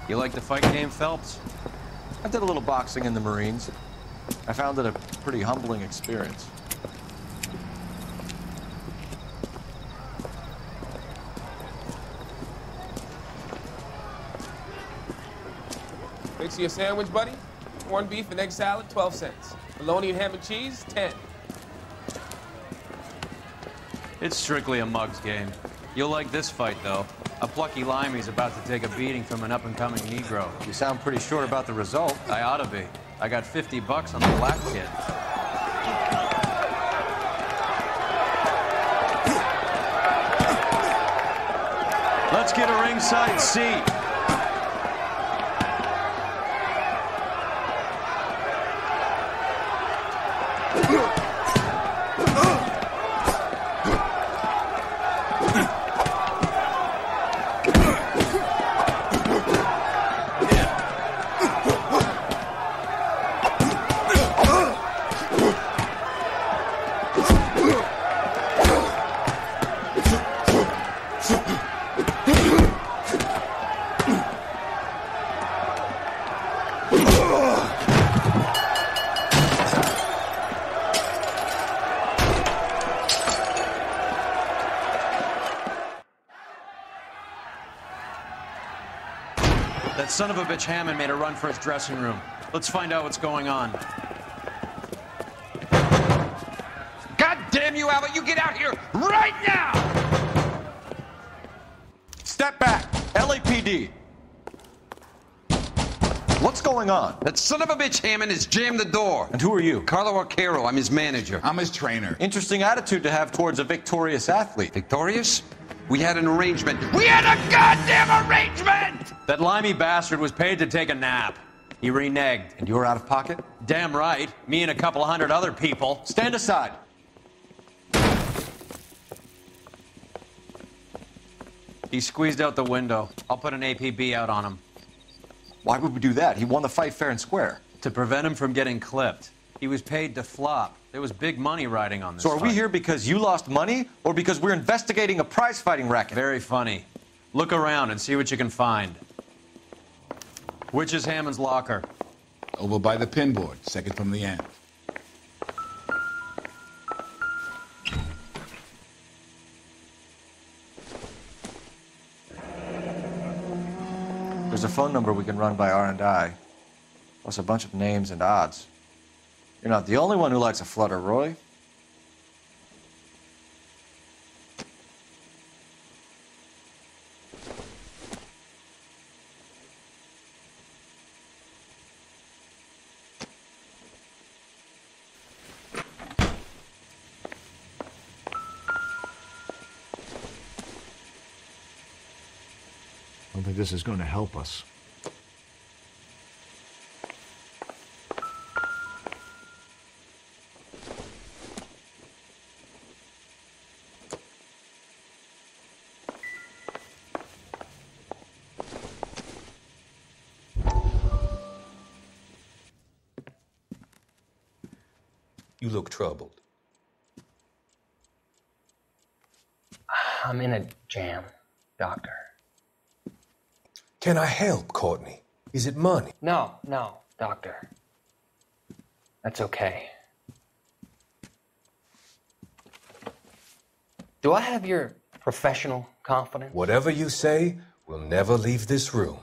You like the fight game, Phelps? I did a little boxing in the Marines. I found it a pretty humbling experience. Fix you a sandwich, buddy? Corned beef and egg salad, 12 cents. Bologna and ham and cheese, 10. It's strictly a mug's game. You'll like this fight, though. A plucky limey's about to take a beating from an up-and-coming Negro. You sound pretty sure about the result. I ought to be. I got 50 bucks on the black kid. Let's get a ringside seat. That son of a bitch Hammond made a run for his dressing room. Let's find out what's going on. God damn you, Albert! You get out here right now! Step back! LAPD! What's going on? That son of a bitch Hammond has jammed the door. And who are you? Carlo Arcaro. I'm his manager. I'm his trainer. Interesting attitude to have towards a victorious athlete. Victorious? We had an arrangement. We had a goddamn arrangement! That limey bastard was paid to take a nap. He reneged. And you were out of pocket? Damn right. Me and a couple hundred other people. Stand aside. He squeezed out the window. I'll put an APB out on him. Why would we do that? He won the fight fair and square. To prevent him from getting clipped. He was paid to flop. There was big money riding on this So are we fight. here because you lost money, or because we're investigating a prize-fighting racket? Very funny. Look around and see what you can find. Which is Hammond's locker? Over by the pinboard, second from the end. There's a phone number we can run by R&I, plus a bunch of names and odds. You're not the only one who likes a flutter, Roy. I don't think this is going to help us. You look troubled. I'm in a jam, Doctor. Can I help, Courtney? Is it money? No, Doctor. That's okay. Do I have your professional confidence? Whatever you say, we'll never leave this room.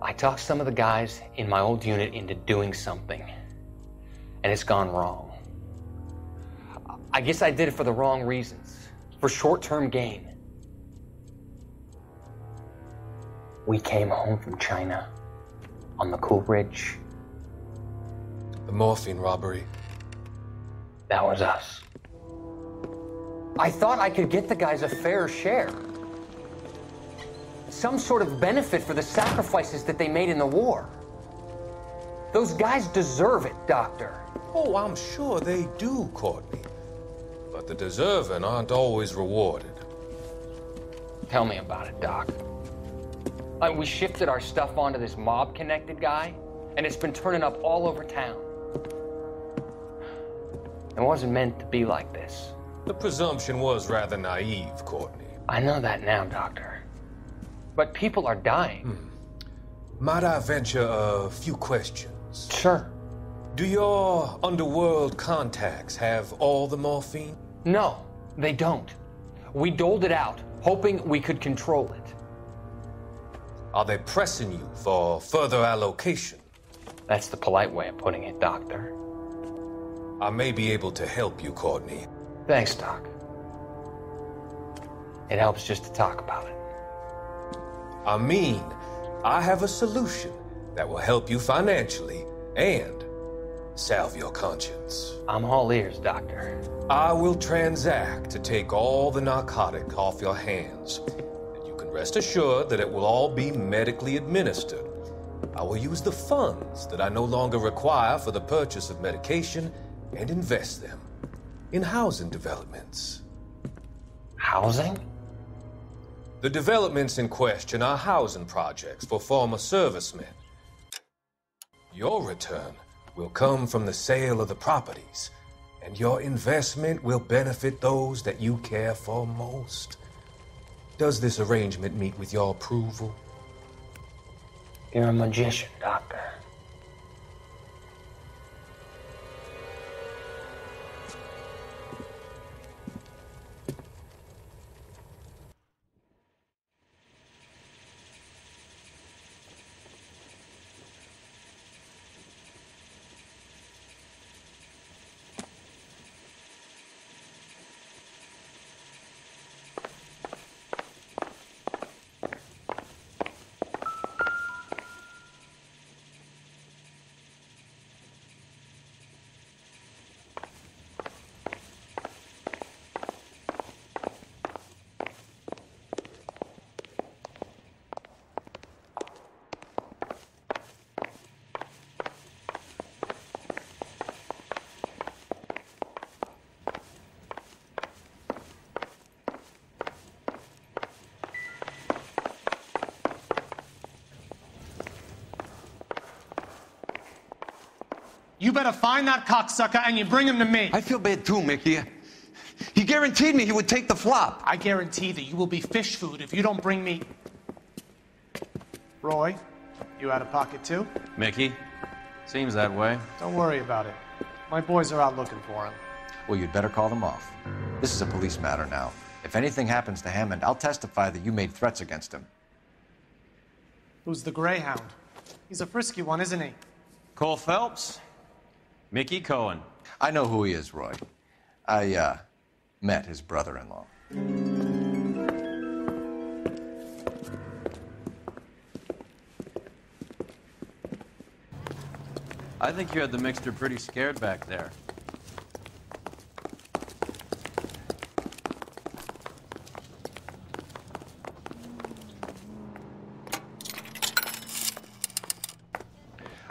I talked some of the guys in my old unit into doing something, and it's gone wrong. I guess I did it for the wrong reasons, for short-term gain. We came home from China on the Cool Bridge. The morphine robbery. That was us. I thought I could get the guys a fair share. Some sort of benefit for the sacrifices that they made in the war. Those guys deserve it, Doctor. Oh, I'm sure they do, Courtney. But the deserving aren't always rewarded. Tell me about it, Doc. We shifted our stuff onto this mob-connected guy, and it's been turning up all over town. It wasn't meant to be like this. The presumption was rather naive, Courtney. I know that now, Doctor. But people are dying. Might I venture a few questions? Sure. Do your underworld contacts have all the morphine? No, they don't. We doled it out, hoping we could control it. Are they pressing you for further allocation? That's the polite way of putting it, Doctor. I may be able to help you, Courtney. Thanks, Doc. It helps just to talk about it. I mean, I have a solution that will help you financially and salve your conscience. I'm all ears, Doctor. I will transact to take all the narcotic off your hands. And you can rest assured that it will all be medically administered. I will use the funds that I no longer require for the purchase of medication and invest them in housing developments. Housing? The developments in question are housing projects for former servicemen. Your return will come from the sale of the properties, and your investment will benefit those that you care for most. Does this arrangement meet with your approval? You're a magician, Doctor. You better find that cocksucker and you bring him to me. I feel bad too, Mickey. He guaranteed me he would take the flop. I guarantee that you will be fish food if you don't bring me... Roy, you out of pocket too? Mickey? Seems that way. Don't worry about it. My boys are out looking for him. Well, you'd better call them off. This is a police matter now. If anything happens to Hammond, I'll testify that you made threats against him. Who's the Greyhound? He's a frisky one, isn't he? Cole Phelps? Mickey Cohen. I know who he is, Roy. I, met his brother-in-law. I think you had the mixture pretty scared back there.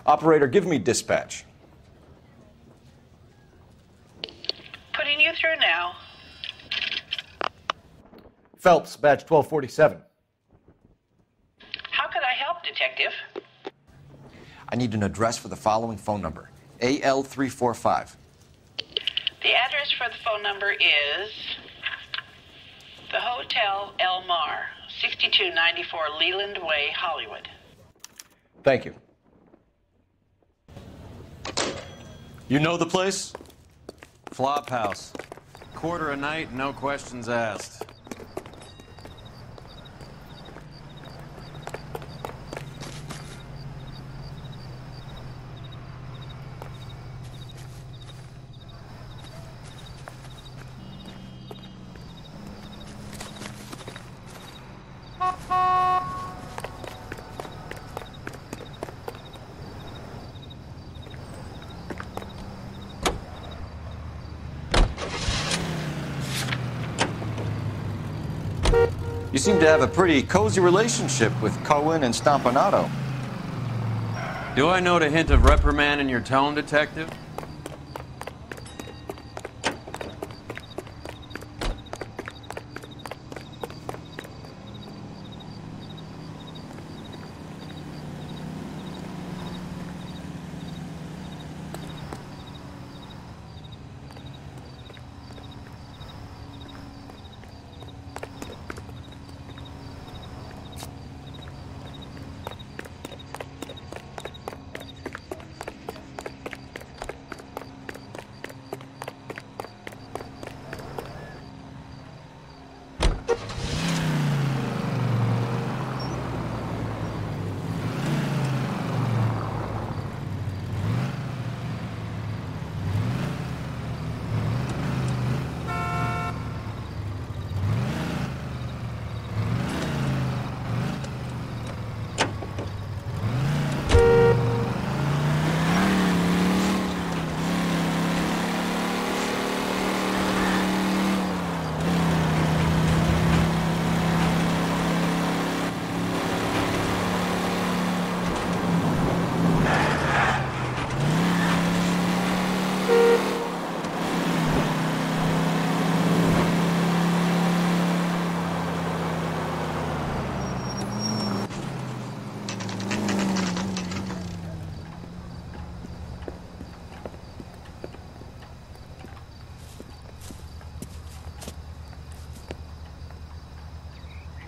Operator, give me dispatch. Putting you through now. Phelps, badge 1247. How could I help, Detective? I need an address for the following phone number. AL345. The address for the phone number is the Hotel El Mar, 6294 Leland Way, Hollywood. Thank you. You know the place? Flop house. Quarter a night, no questions asked. You seem to have a pretty cozy relationship with Cohen and Stompanato. Do I note a hint of reprimand in your tone, Detective?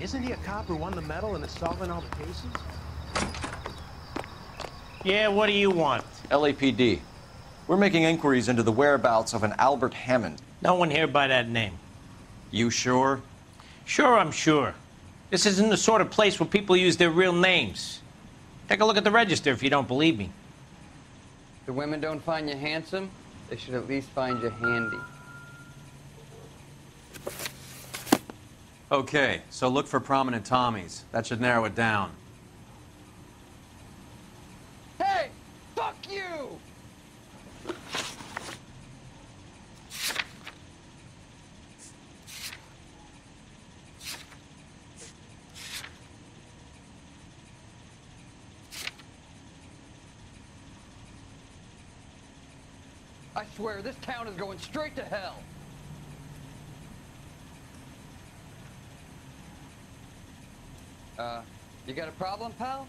Isn't he a cop who won the medal and is solving all the cases? Yeah, what do you want? LAPD. We're making inquiries into the whereabouts of an Albert Hammond. No one here by that name. You sure? Sure, I'm sure. This isn't the sort of place where people use their real names. Take a look at the register if you don't believe me. The women don't find you handsome, they should at least find you handy. Okay, so look for prominent Tommies. That should narrow it down. Hey! Fuck you! I swear, this town is going straight to hell. You got a problem, pal?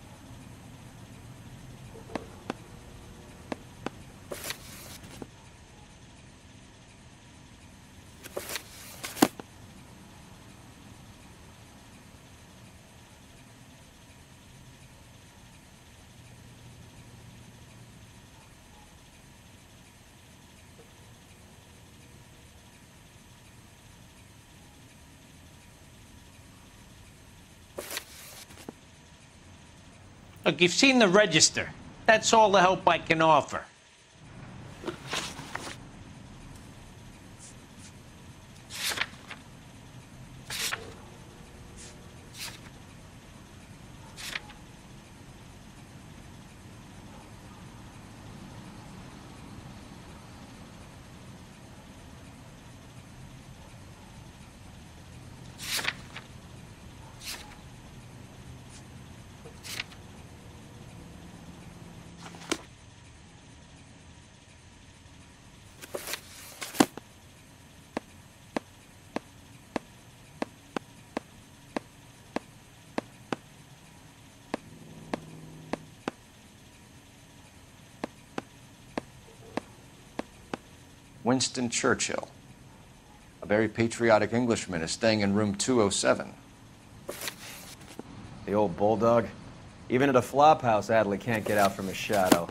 Look, you've seen the register. That's all the help I can offer. Winston Churchill. A very patriotic Englishman is staying in room 207. The old bulldog. Even at a flop house, Adley can't get out from his shadow.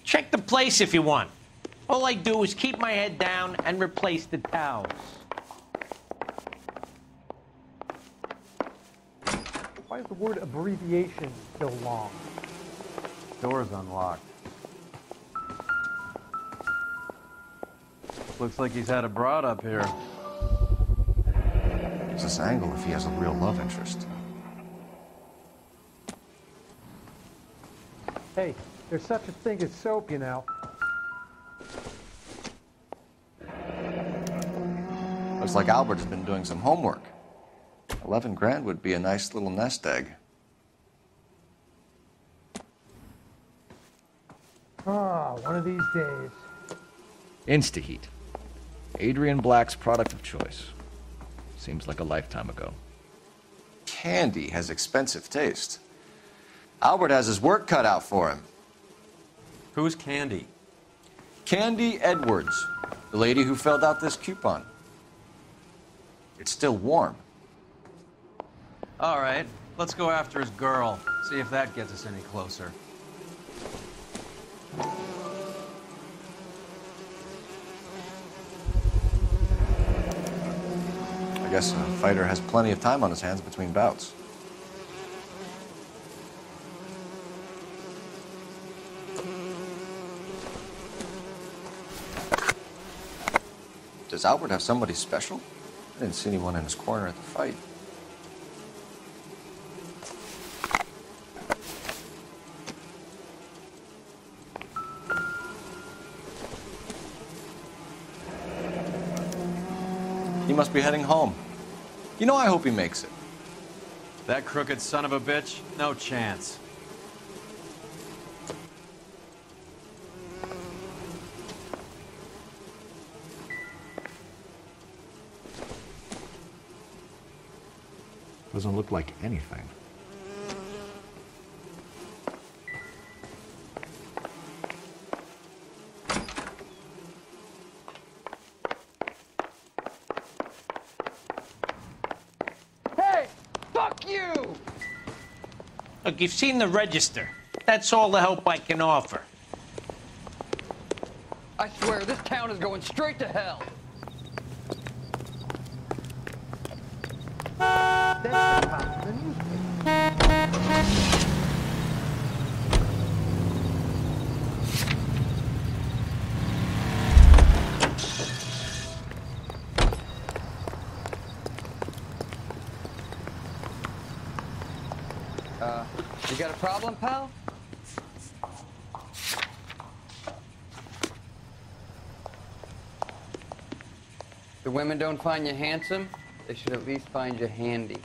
Check the place if you want. All I do is keep my head down and replace the towels. Why is the word abbreviation so long? Door's unlocked. Looks like he's had a broad up here. Gives us angle if he has a real love interest. Hey, there's such a thing as soap, you know. Looks like Albert's been doing some homework. 11 grand would be a nice little nest egg. Ah, one of these days. Instaheat. Adrian Black's product of choice. Seems like a lifetime ago. Candy has expensive taste. Albert has his work cut out for him. Who's Candy? Candy Edwards, the lady who filled out this coupon. It's still warm. All right, let's go after his girl. See if that gets us any closer. I guess a fighter has plenty of time on his hands between bouts. Does Albert have somebody special? I didn't see anyone in his corner at the fight. He must be heading home. You know, I hope he makes it. That crooked son of a bitch? No chance. Doesn't look like anything. Look, you've seen the register. That's all the help I can offer. I swear, this town is going straight to hell. That's the cop in the newspaper. You got a problem, pal? The women don't find you handsome, they should at least find you handy.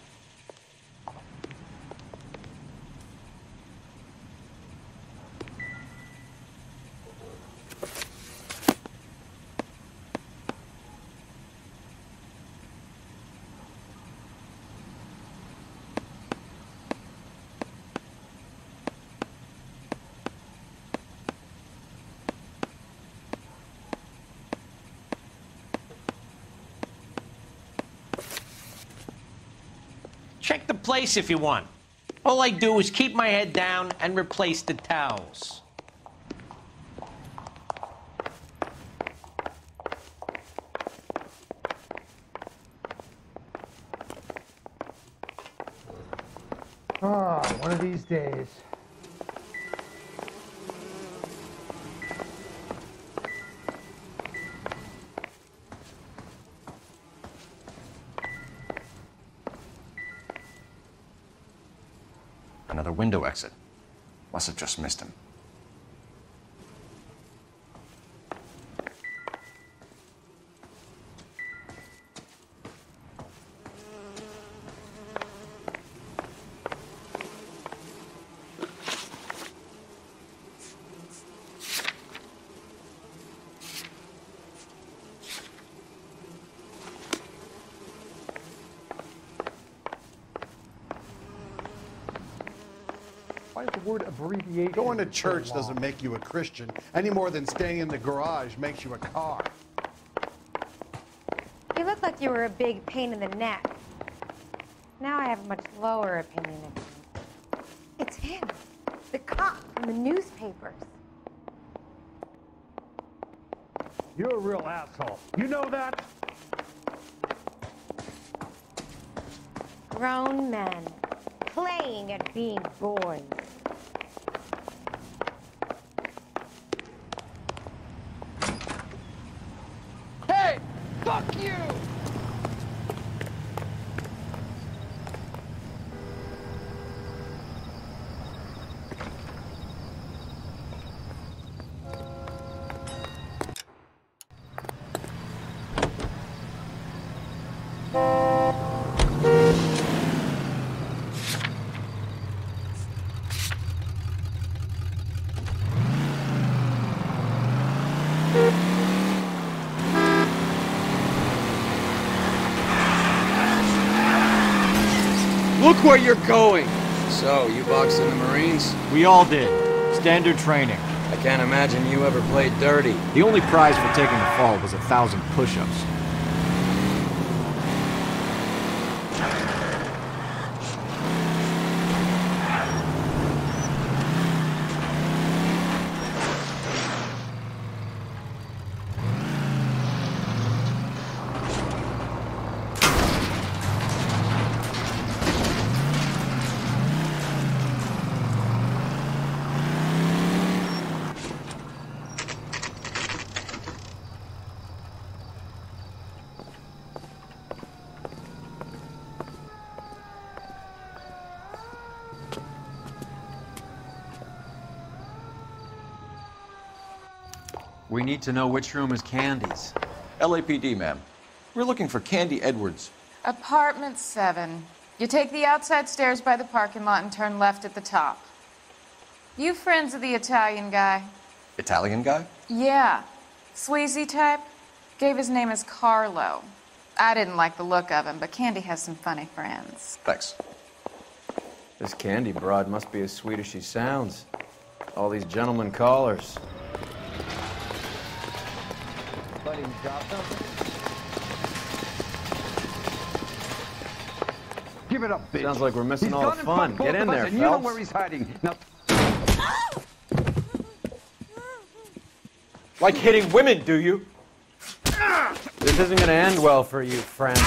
Check the place if you want. All I do is keep my head down and replace the towels. Oh, one of these days. Another window exit. Must have just missed him. Why is the word abbreviation? Going to church so doesn't make you a Christian any more than staying in the garage makes you a car. You look like you were a big pain in the neck. Now I have a much lower opinion of you. It's him, the cop from the newspapers. You're a real asshole. You know that? Grown men playing at being boys. Hey! Fuck you! Look where you're going! So, you boxed in the Marines? We all did. Standard training. I can't imagine you ever played dirty. The only prize for taking the fall was 1,000 push-ups. We need to know which room is Candy's. LAPD, ma'am. We're looking for Candy Edwards. Apartment 7. You take the outside stairs by the parking lot and turn left at the top. You friends of the Italian guy? Italian guy? Yeah. Sleazy type. Gave his name as Carlo. I didn't like the look of him, but Candy has some funny friends. Thanks. This Candy broad must be as sweet as she sounds. All these gentlemen callers. Buddy, you drop something? Give it up, bitch. Sounds like we're missing He's all the gone and fun. fucked both Get in of us, there, and you know Phelps. where he's hiding. Now, Like hitting women, do you? This isn't gonna end well for you, friend.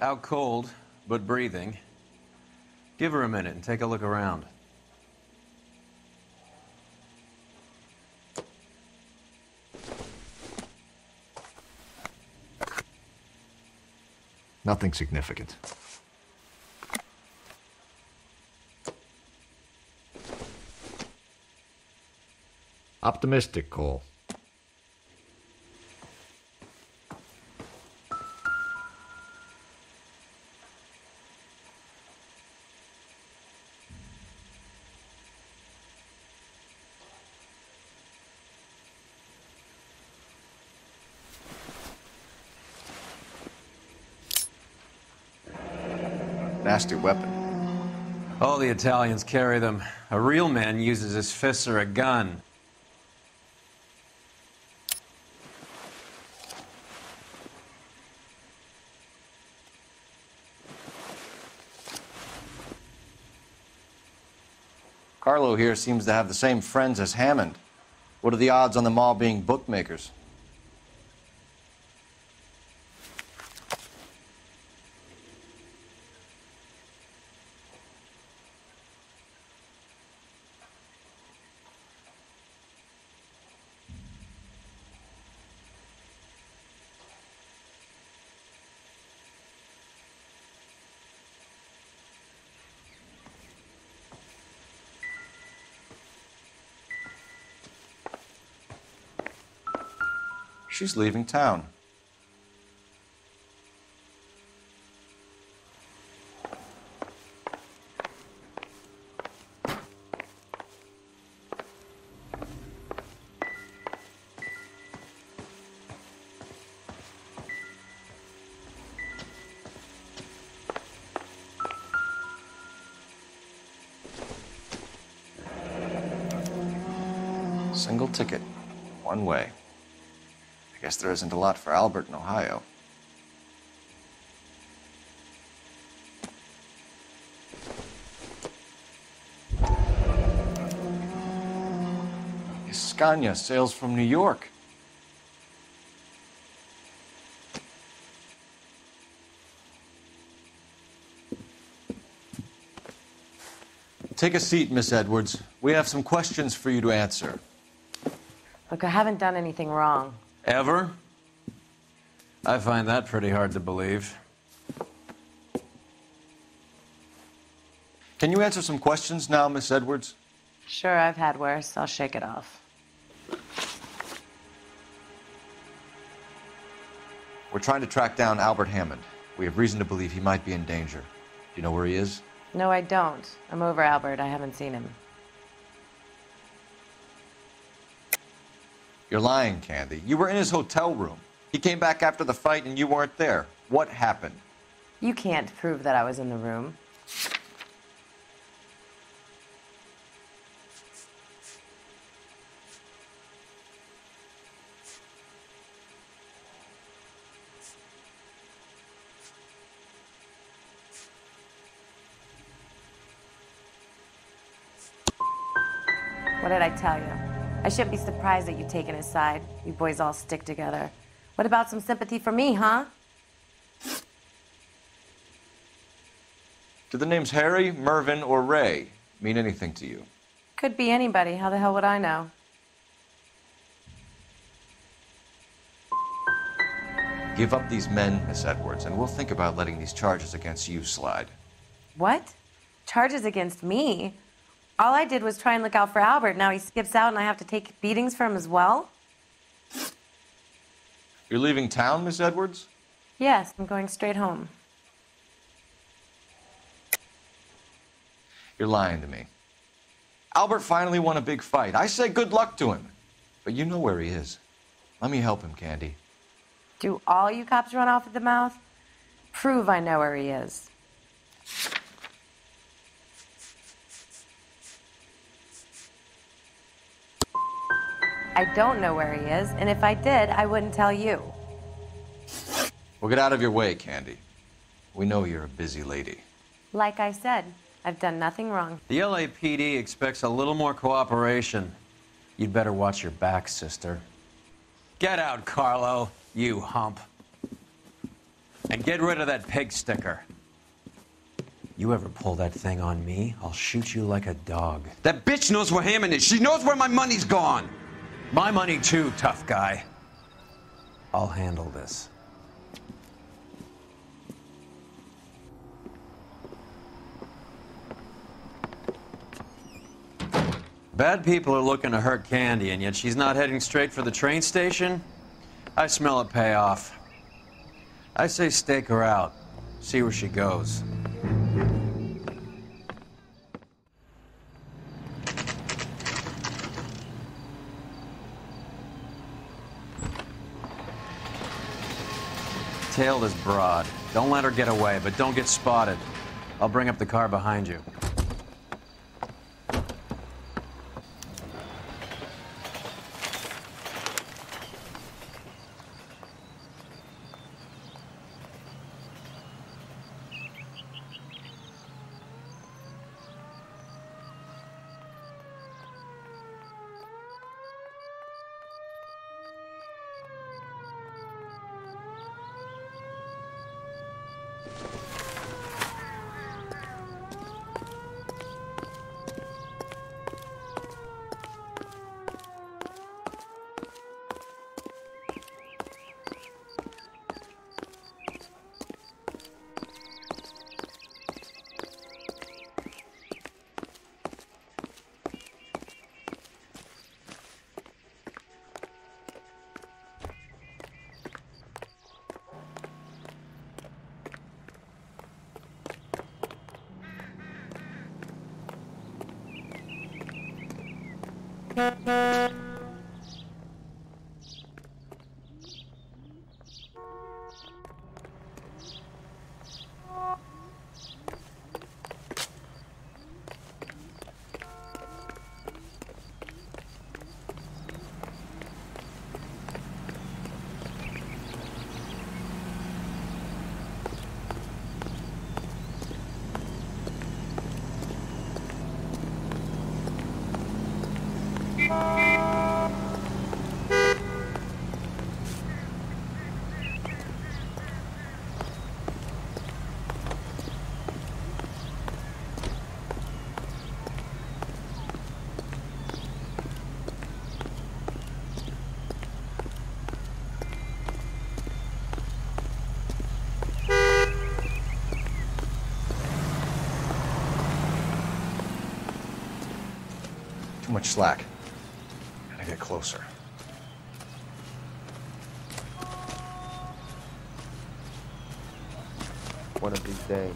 Out cold, but breathing. Give her a minute and take a look around. Nothing significant. Optimistic, Cole. Nasty weapon. All the Italians carry them. A real man uses his fists or a gun. Carlo here seems to have the same friends as Hammond. What are the odds on them all being bookmakers? She's leaving town. Single ticket, one way. I guess there isn't a lot for Albert in Ohio. Scania sails from New York. Take a seat, Miss Edwards. We have some questions for you to answer. Look, I haven't done anything wrong. Ever? I find that pretty hard to believe. Can you answer some questions now, Miss Edwards? Sure, I've had worse. I'll shake it off. We're trying to track down Albert Hammond. We have reason to believe he might be in danger. Do you know where he is? No, I don't. I'm over Albert. I haven't seen him. You're lying, Candy. You were in his hotel room. He came back after the fight and you weren't there. What happened? You can't prove that I was in the room. What did I tell you? I shouldn't be surprised that you've taken his side. You boys all stick together. What about some sympathy for me, huh? Do the names Harry, Mervyn, or Ray mean anything to you? Could be anybody. How the hell would I know? Give up these men, Miss Edwards, and we'll think about letting these charges against you slide. What? Charges against me? All I did was try and look out for Albert. Now he skips out and I have to take beatings for him as well? You're leaving town, Miss Edwards? Yes, I'm going straight home. You're lying to me. Albert finally won a big fight. I say good luck to him. But you know where he is. Let me help him, Candy. Do all you cops run off at the mouth? Prove I know where he is. I don't know where he is, and if I did, I wouldn't tell you. Well, get out of your way, Candy. We know you're a busy lady. Like I said, I've done nothing wrong. The LAPD expects a little more cooperation. You'd better watch your back, sister. Get out, Carlo, you hump. And get rid of that pig sticker. You ever pull that thing on me, I'll shoot you like a dog. That bitch knows where Hammond is. She knows where my money's gone. My money too, tough guy. I'll handle this. Bad people are looking to hurt Candy, and yet she's not heading straight for the train station? I smell a payoff. I say stake her out. See where she goes. Tail this broad. Don't let her get away, but don't get spotted. I'll bring up the car behind you. Too much slack. Gotta get closer. One of these days.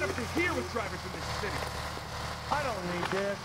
right up to here with drivers in this city. I don't need this.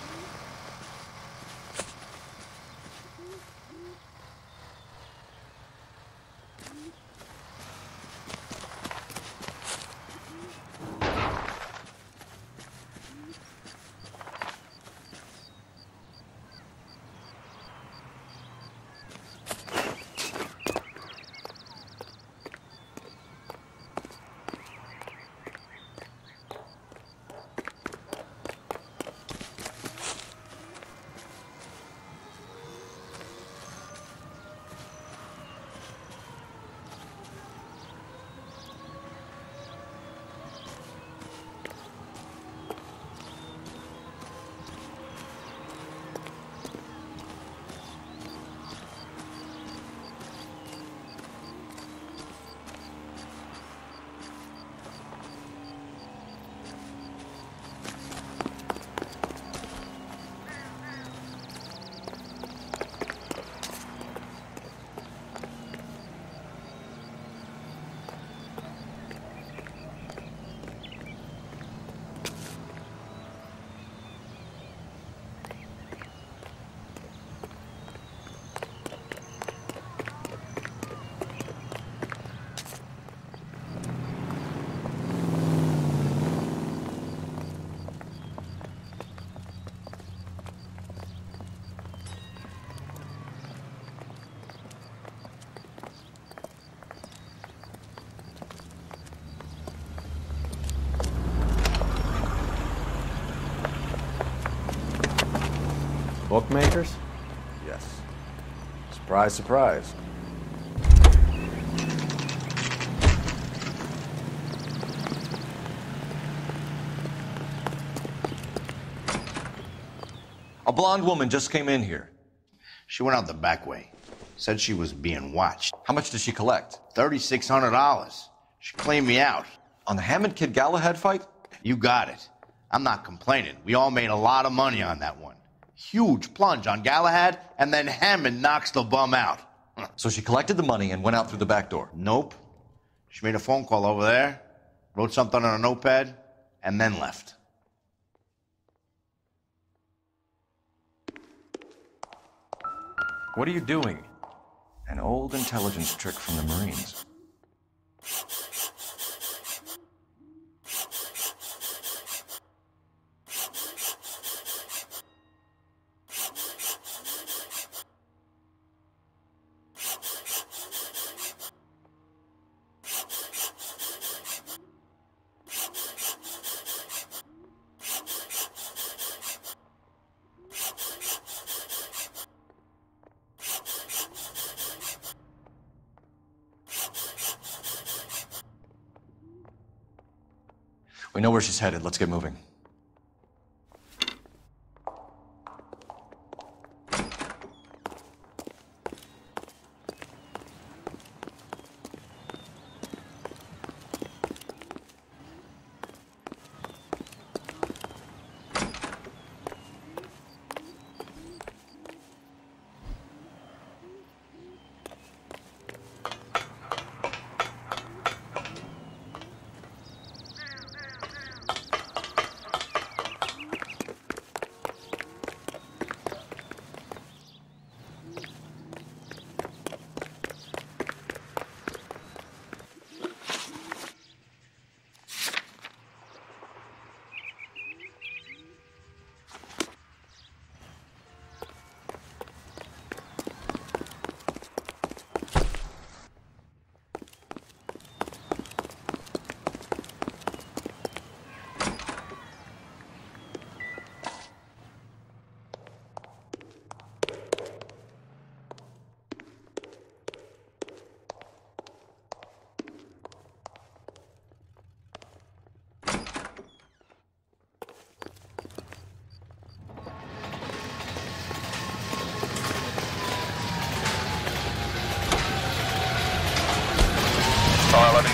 Bookmakers? Yes. Surprise, surprise. A blonde woman just came in here. She went out the back way. Said she was being watched. How much did she collect? $3,600. She cleaned me out. On the Hammond Kid Galahad fight? You got it. I'm not complaining. We all made a lot of money on that one. Huge plunge on Galahad, and then Hammond knocks the bum out. So she collected the money and went out through the back door? Nope. She made a phone call over there, wrote something on a notepad, and then left. What are you doing? An old intelligence trick from the Marines. We know where she's headed. Let's get moving.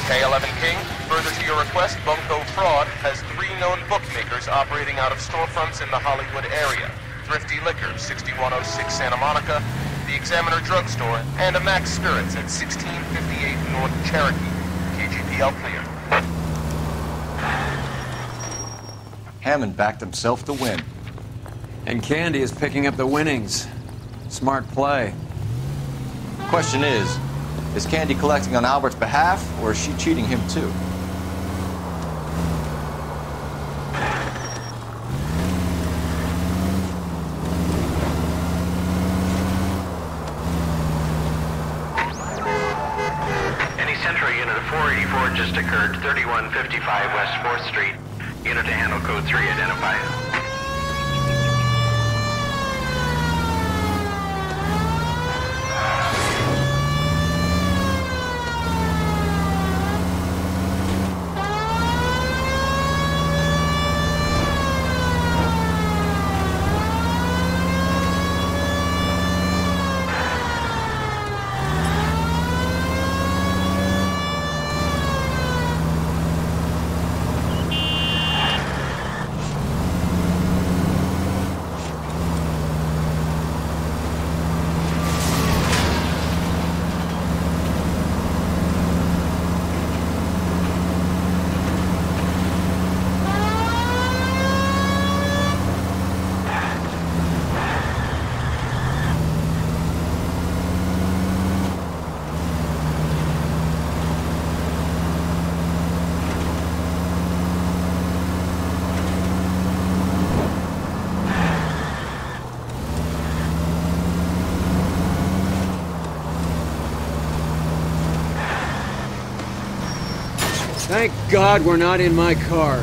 K11 King, further to your request, Bunko Fraud has 3 known bookmakers operating out of storefronts in the Hollywood area. Thrifty Liquor, 6106 Santa Monica, the Examiner Drugstore, and a Max Spirits at 1658 North Cherokee. KGPL clear. Hammond backed himself to win. And Candy is picking up the winnings. Smart play. Question is Candy collecting on Albert's behalf, or is she cheating him too? Any Central unit of 484 just occurred, 3155 West 4th Street. Unit to handle code 3, identify. Thank God we're not in my car.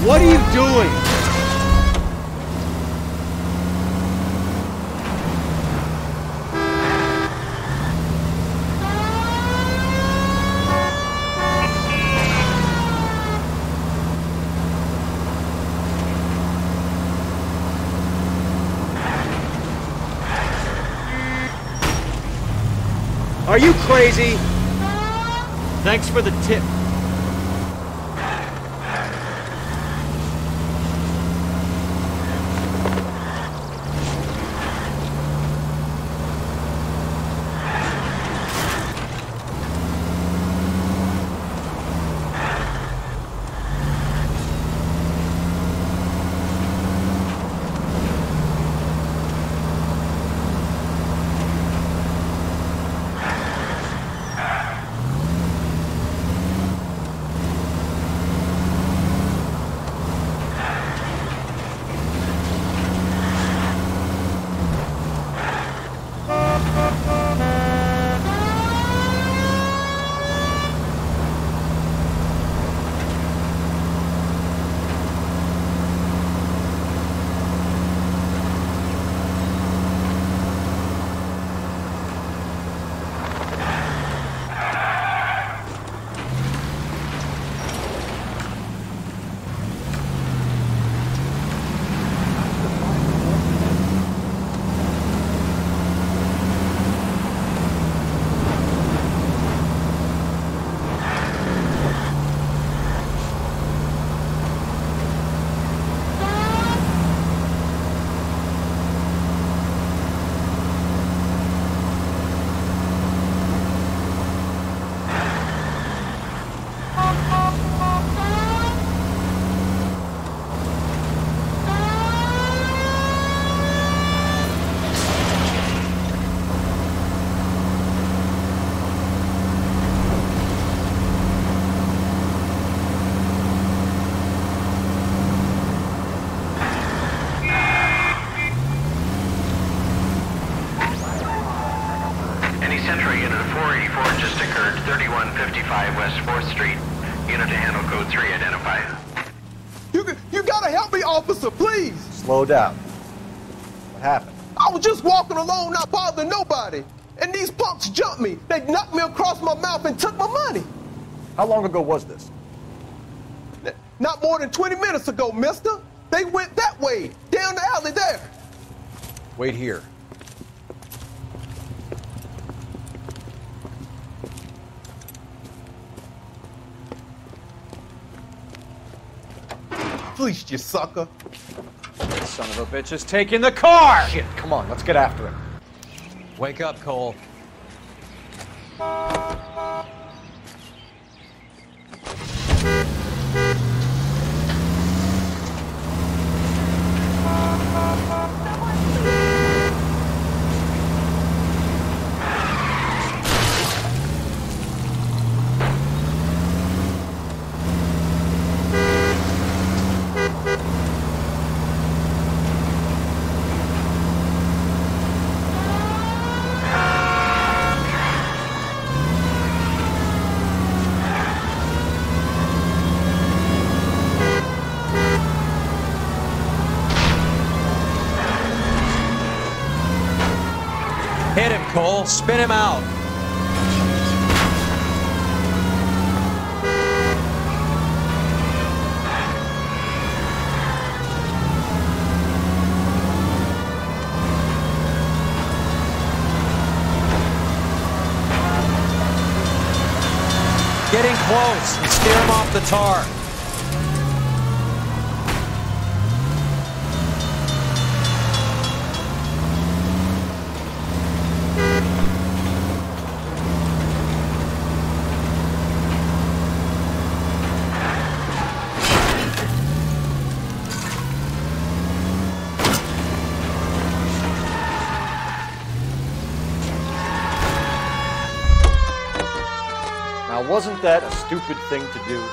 What are you doing? Are you crazy? Thanks for the tip. Central unit of 484 just occurred, 3155 West 4th Street. Unit to handle code 3, identify. You gotta help me, officer, please! Slow down. What happened? I was just walking along, not bothering nobody. And these punks jumped me. They knocked me across my mouth and took my money. How long ago was this? Not more than 20 minutes ago, mister. They went that way, down the alley there. Wait here. Fleeced you, sucker. Son of a bitch is taking the car! Shit, come on, let's get after him. Wake up, Cole. Hit him, Cole. Spin him out. Getting close and steer him off the tar. Now, wasn't that a stupid thing to do?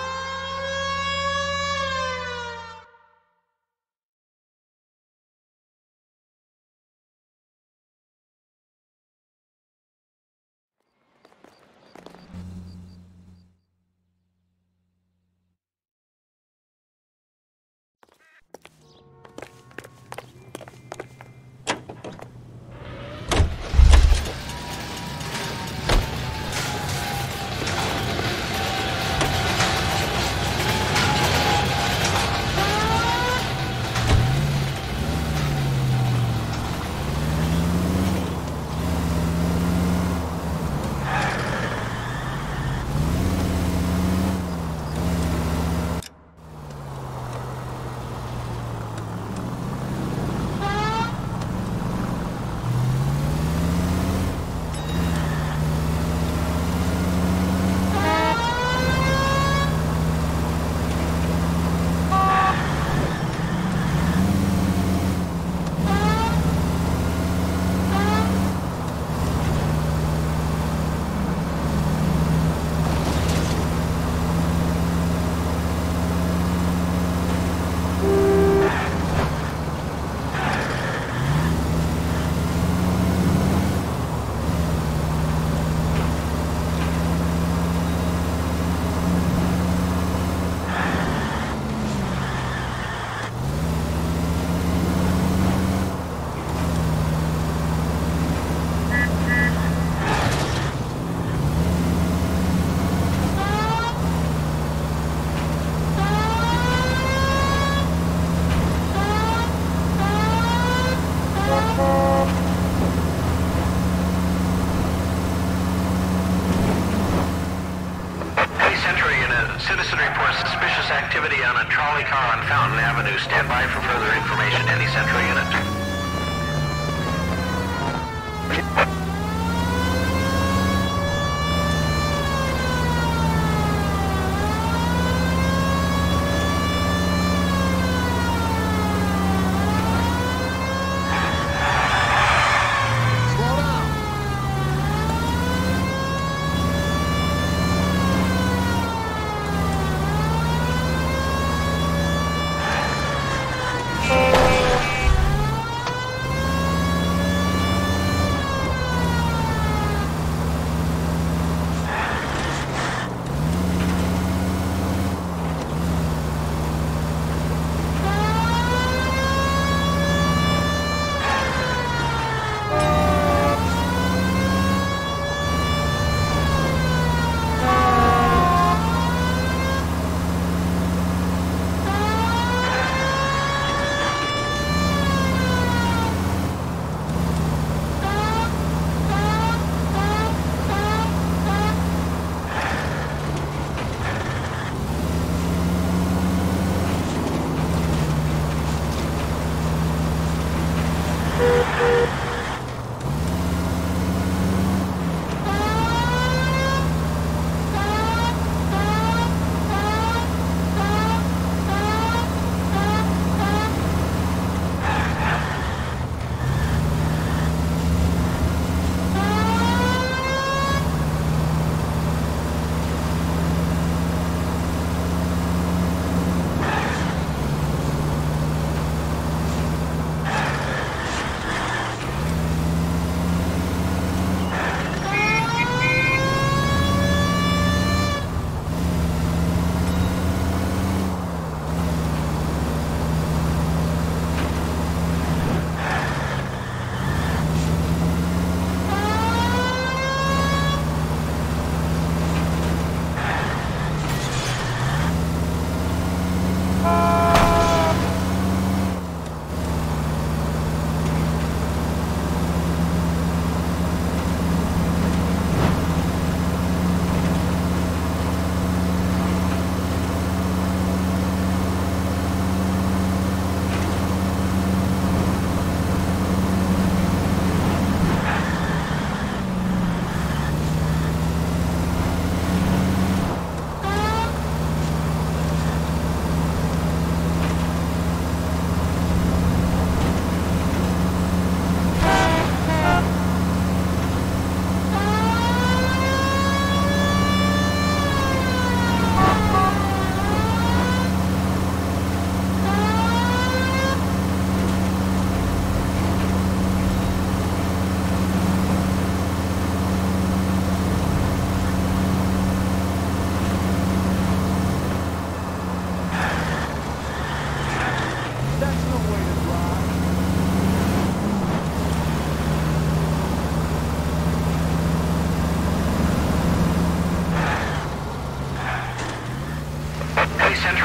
Citizen reports suspicious activity on a trolley car on Fountain Avenue. Stand by for further information. Any Central unit.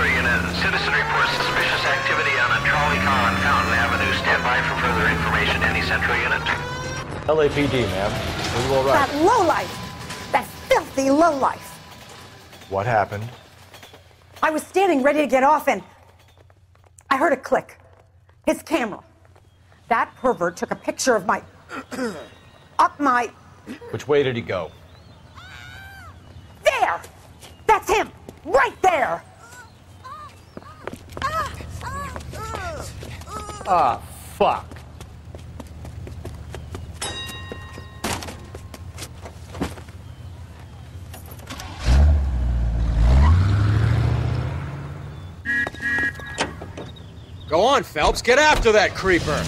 Unit. Citizen reports suspicious activity on a trolley car on Fountain Avenue. Stand by for further information. Any Central Unit? LAPD, ma'am. Are you all right? That lowlife! That filthy lowlife! What happened? I was standing ready to get off and I heard a click. His camera. That pervert took a picture of my... up my... Which way did he go? There! That's him! Right there! Ah, fuck. Go on, Phelps. Get after that creeper.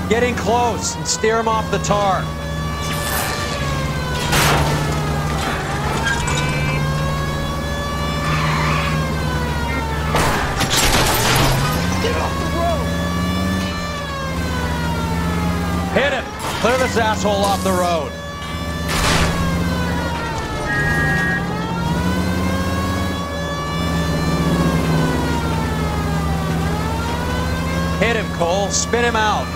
Getting close and steer him off the tar. Hit him! Clear this asshole off the road. Hit him, Cole. Spin him out.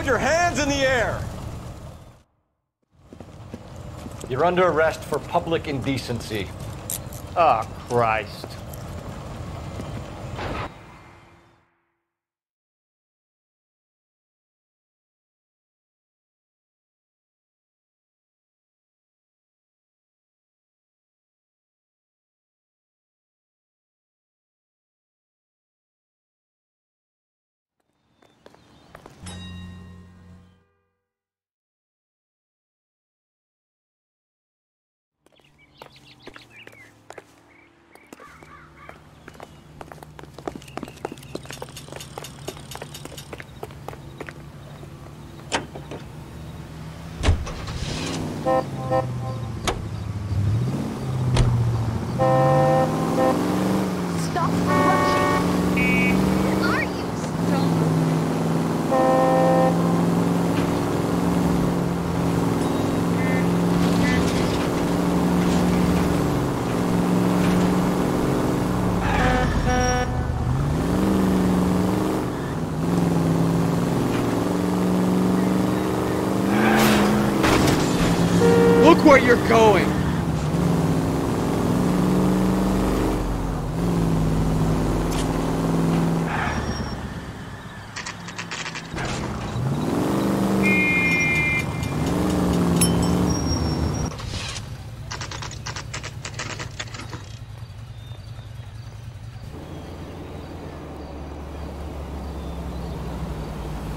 Your hands in the air! You're under arrest for public indecency. Oh, Christ. Stop rushing! Where are you, Look where you're going.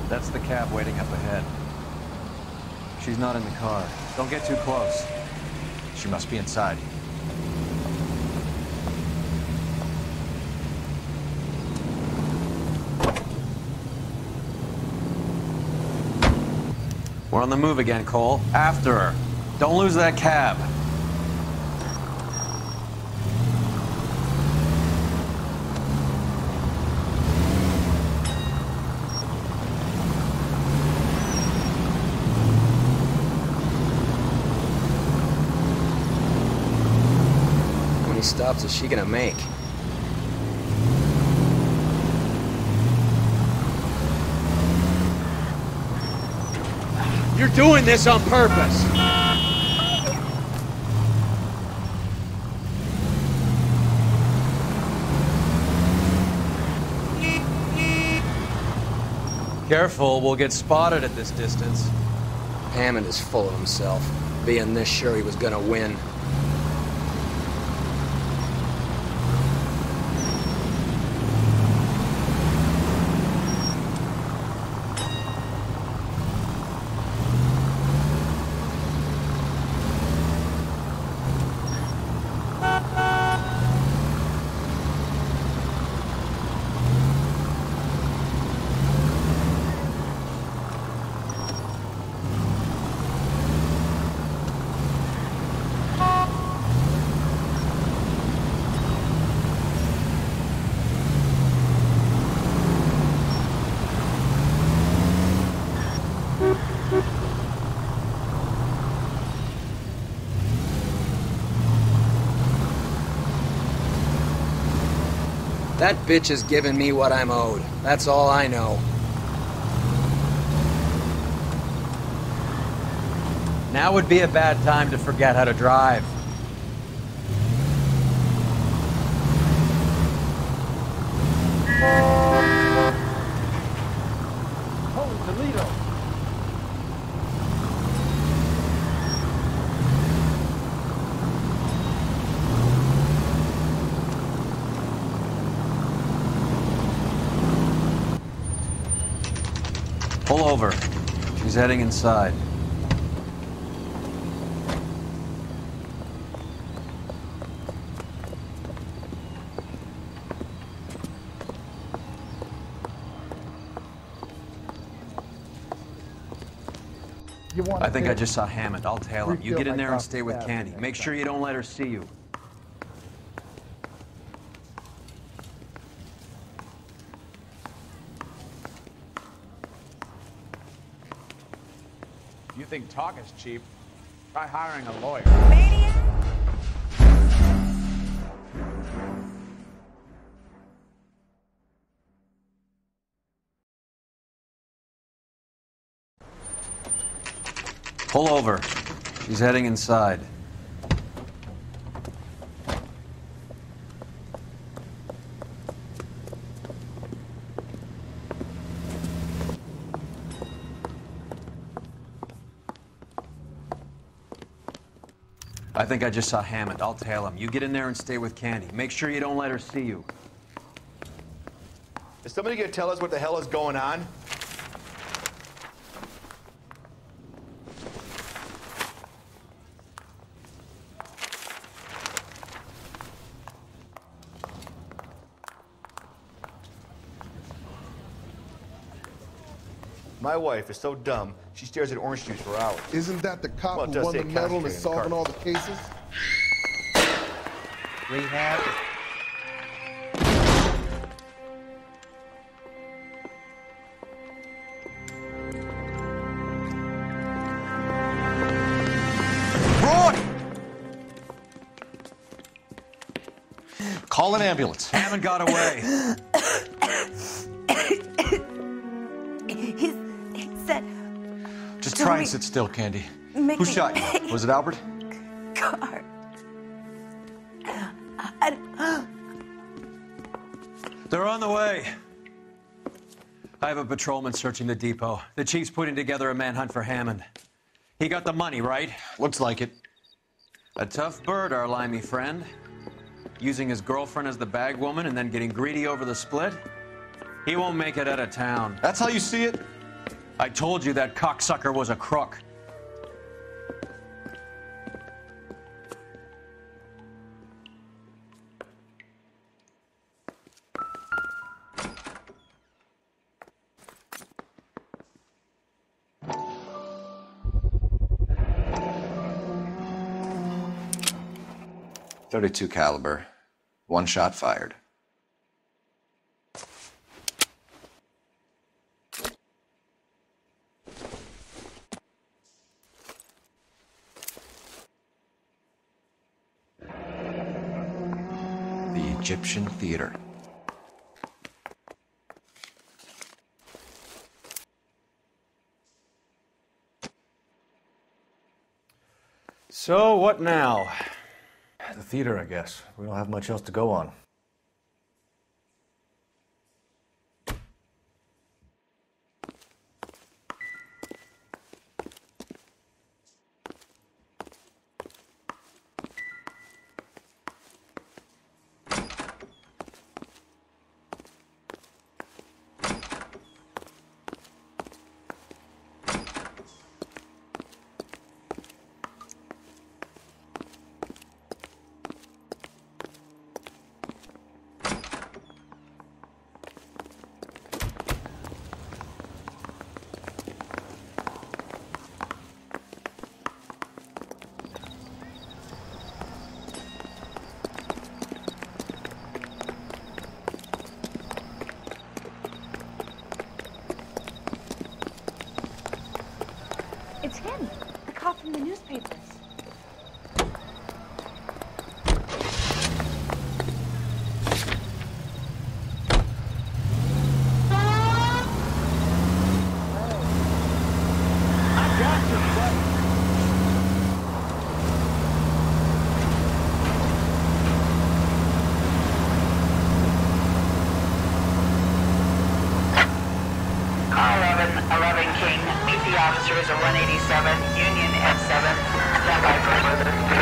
That's the cab waiting up ahead. She's not in the car. Don't get too close. She must be inside. We're on the move again, Cole. After her. Don't lose that cab. many stops is she gonna make? You're doing this on purpose. Careful, we'll get spotted at this distance. Hammond is full of himself, being this sure he was gonna win. That bitch is giving me what I'm owed. That's all I know. Now would be a bad time to forget how to drive. Holy Toledo! Pull over. She's heading inside. I think I just saw Hammond. I'll tail him. You get in there and stay with Candy. Make sure you don't let her see you. You think talk is cheap? Try hiring a lawyer. Pull over. She's heading inside. I think I just saw Hammond. I'll tail him. You get in there and stay with Candy. Make sure you don't let her see you. Is somebody gonna tell us what the hell is going on? My wife is so dumb, she stares at orange juice for hours. Isn't that the cop Well, it who does won say the medal and is concentrate in the solving all the cases? Rehab. Call an ambulance. Hammond got away. He said... Just try and sit still, Candy. Make Who me shot you? pay. Was it Albert? Car. They're on the way. I have a patrolman searching the depot. The chief's putting together a manhunt for Hammond. He got the money, right? Looks like it. A tough bird, our limey friend. Using his girlfriend as the bag woman and then getting greedy over the split. He won't make it out of town. That's how you see it? I told you that cocksucker was a crook. .32 caliber. One shot fired. Egyptian theater. So, what now? The theater, I guess. We don't have much else to go on. It's him, the cop from the newspapers. Officers at 187, Union F7, stand by for further.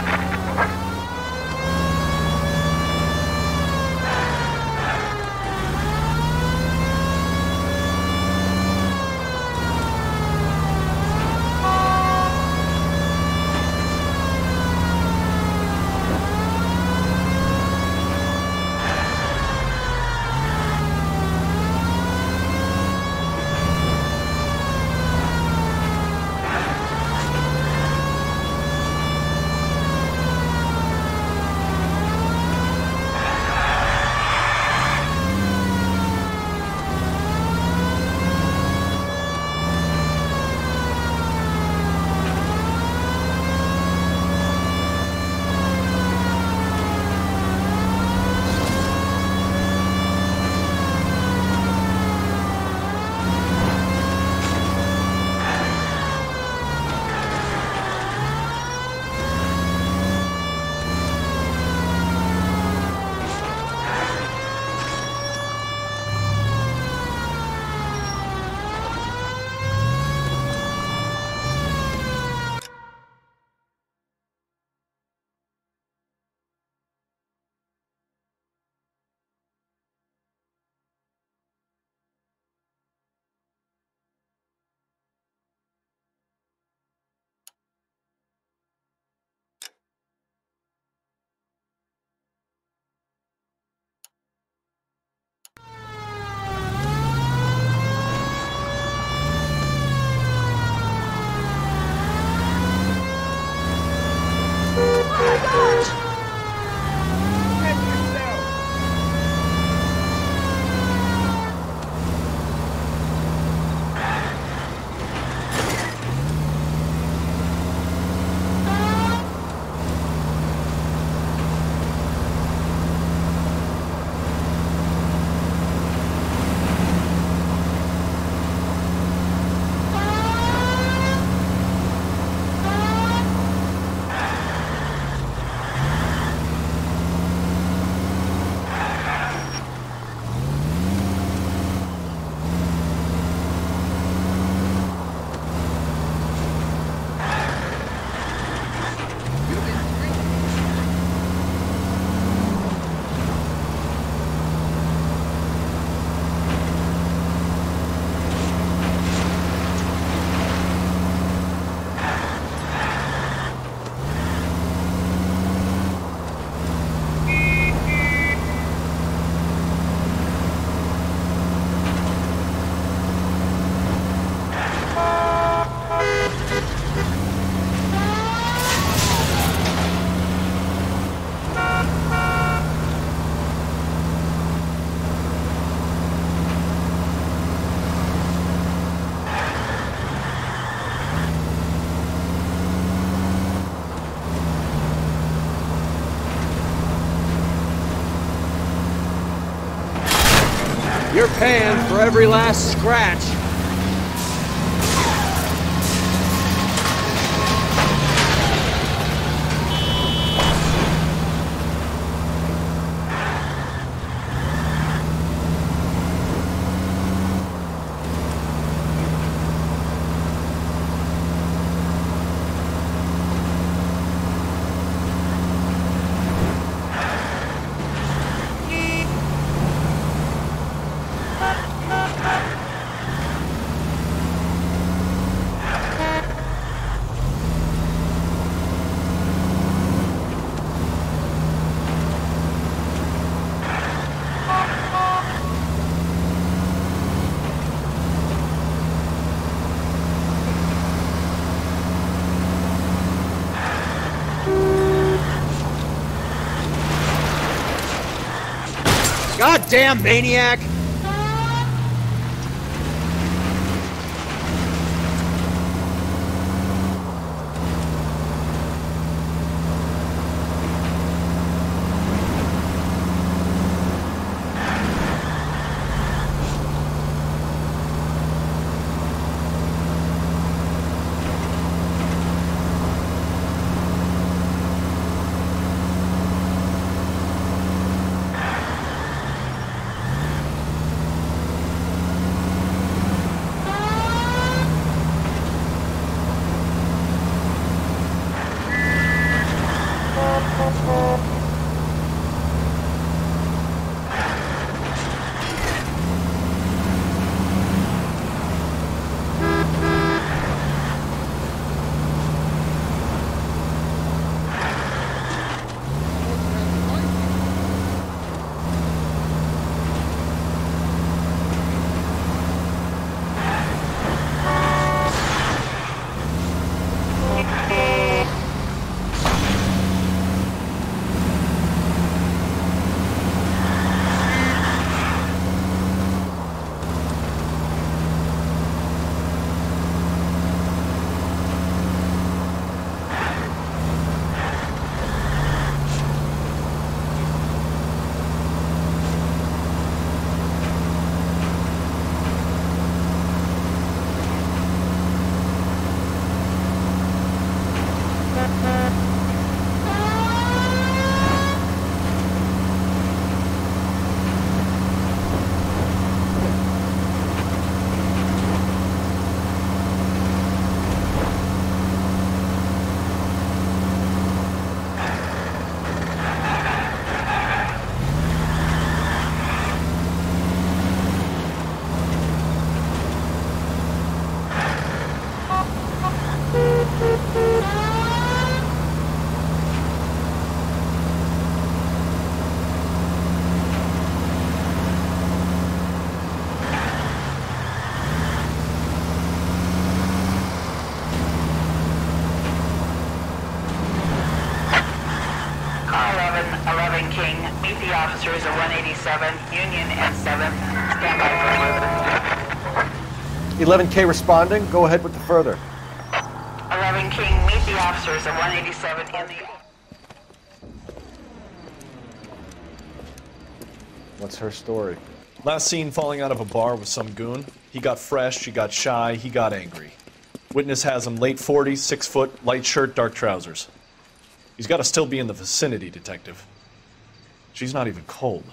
You're paying for every last scratch. Goddamn maniac! Officers at 187, Union F7. Stand by for further. 11K responding. Go ahead with the further. 11 King, meet the officers at 187 in the... What's her story? Last seen falling out of a bar with some goon. He got fresh, she got shy, he got angry. Witness has him late 40s, 6 foot, light shirt, dark trousers. He's got to still be in the vicinity, detective. She's not even cold.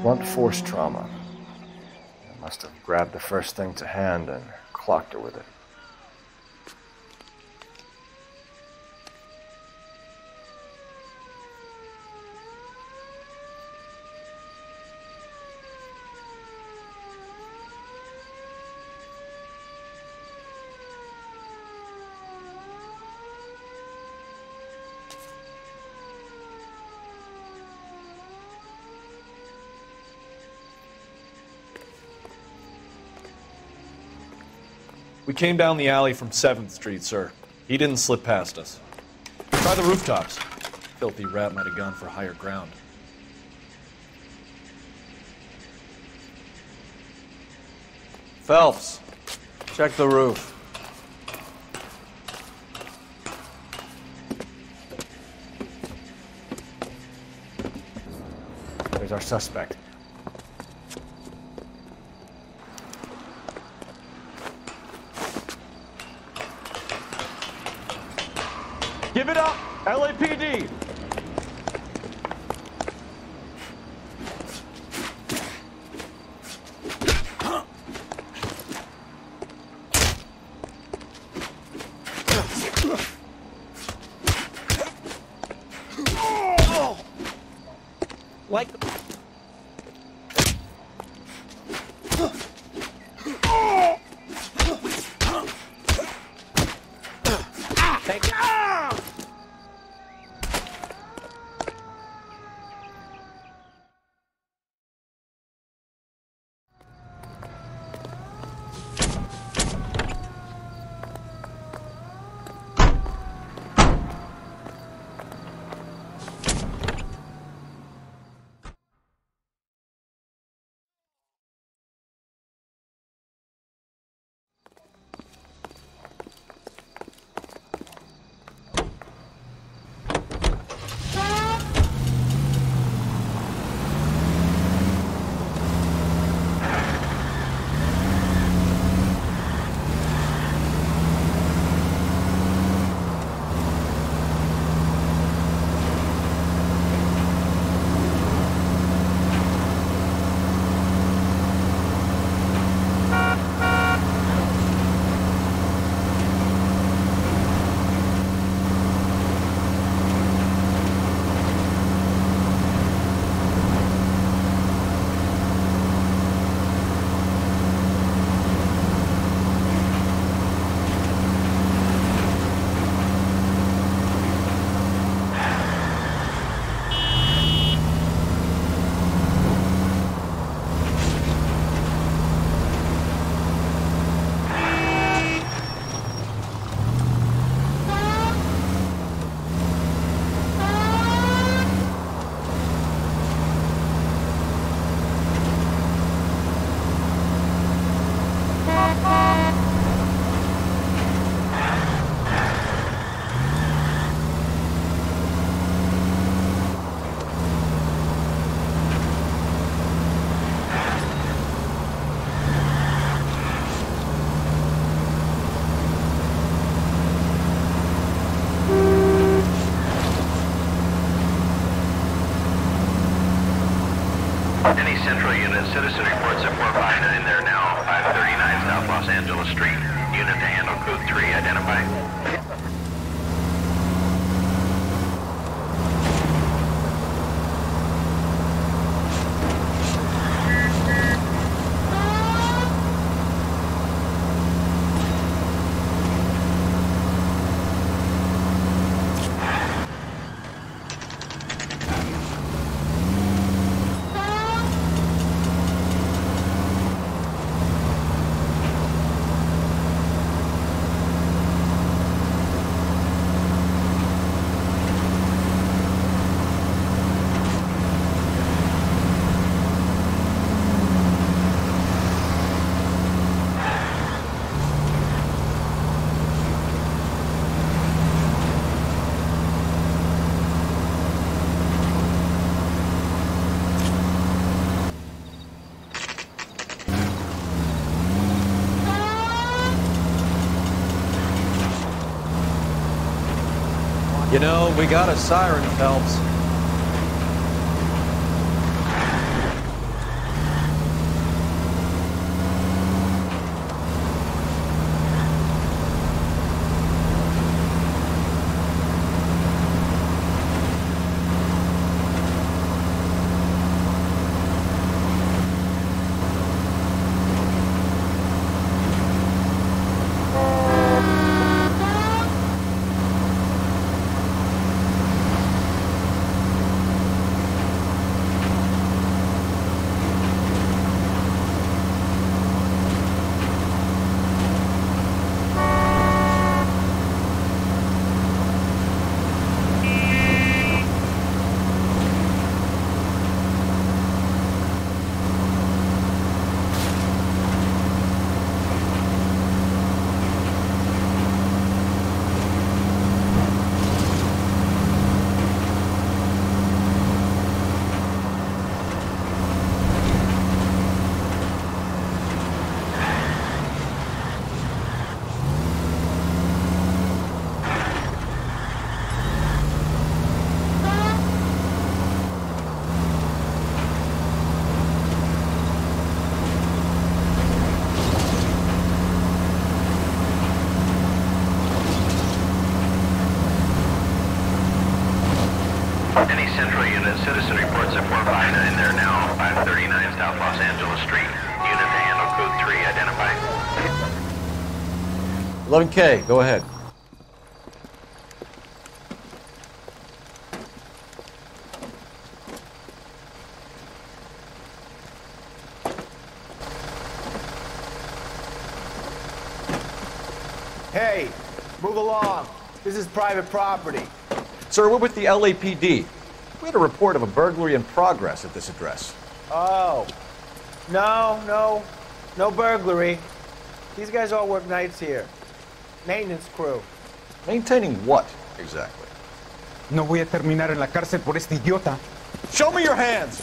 Blunt force trauma. I must have grabbed the first thing to hand and clocked her with it. We came down the alley from 7th Street, sir. He didn't slip past us. Try the rooftops. Filthy rat might have gone for higher ground. Phelps, Check the roof. There's our suspect. Give it up, LAPD! Like... Take it. Any Central unit, citizen reports at 459 there now, 539 South Los Angeles Street. Unit to handle code 3, identify. You know, we got a siren, Phelps. South Los Angeles Street. Unit to handle code 3 identified. 11K, go ahead. Hey, move along. This is private property. Sir, we're with the LAPD. We had a report of a burglary in progress at this address. Oh. No burglary. These guys all work nights here. Maintenance crew. Maintaining what, exactly? No voy a terminar en la cárcel por este idiota. Show me your hands!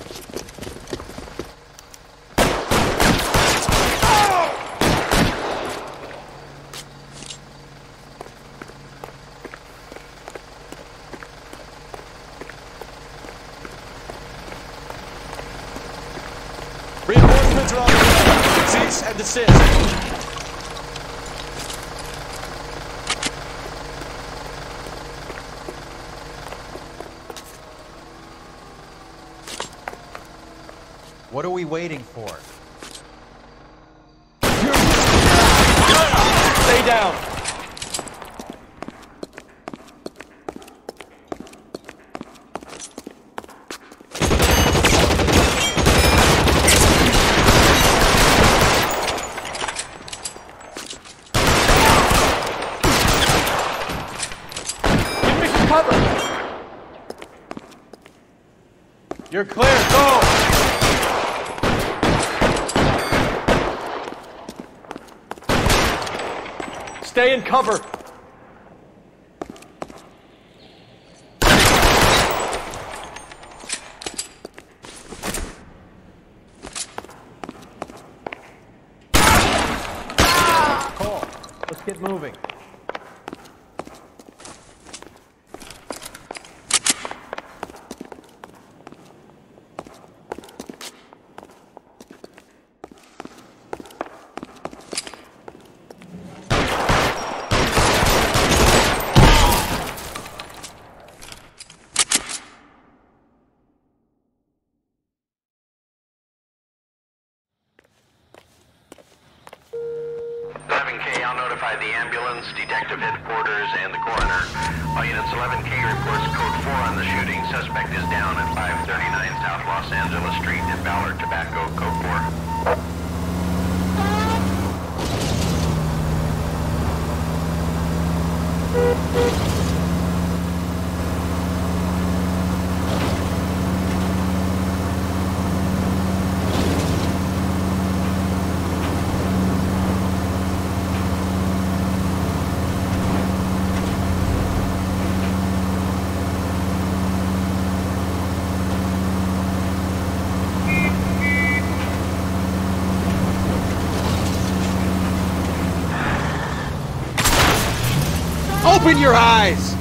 Reinforcements are on the way. Cease and desist. What are we waiting for? Stay down. Give me some cover. You're clear. Go. Stay in cover. Cole, let's get moving. I'll notify the ambulance, detective headquarters, and the coroner. All units 11K reports code 4 on the shooting. Suspect is down at 539 South Los Angeles Street in Ballard Tobacco, code 4. Open your eyes!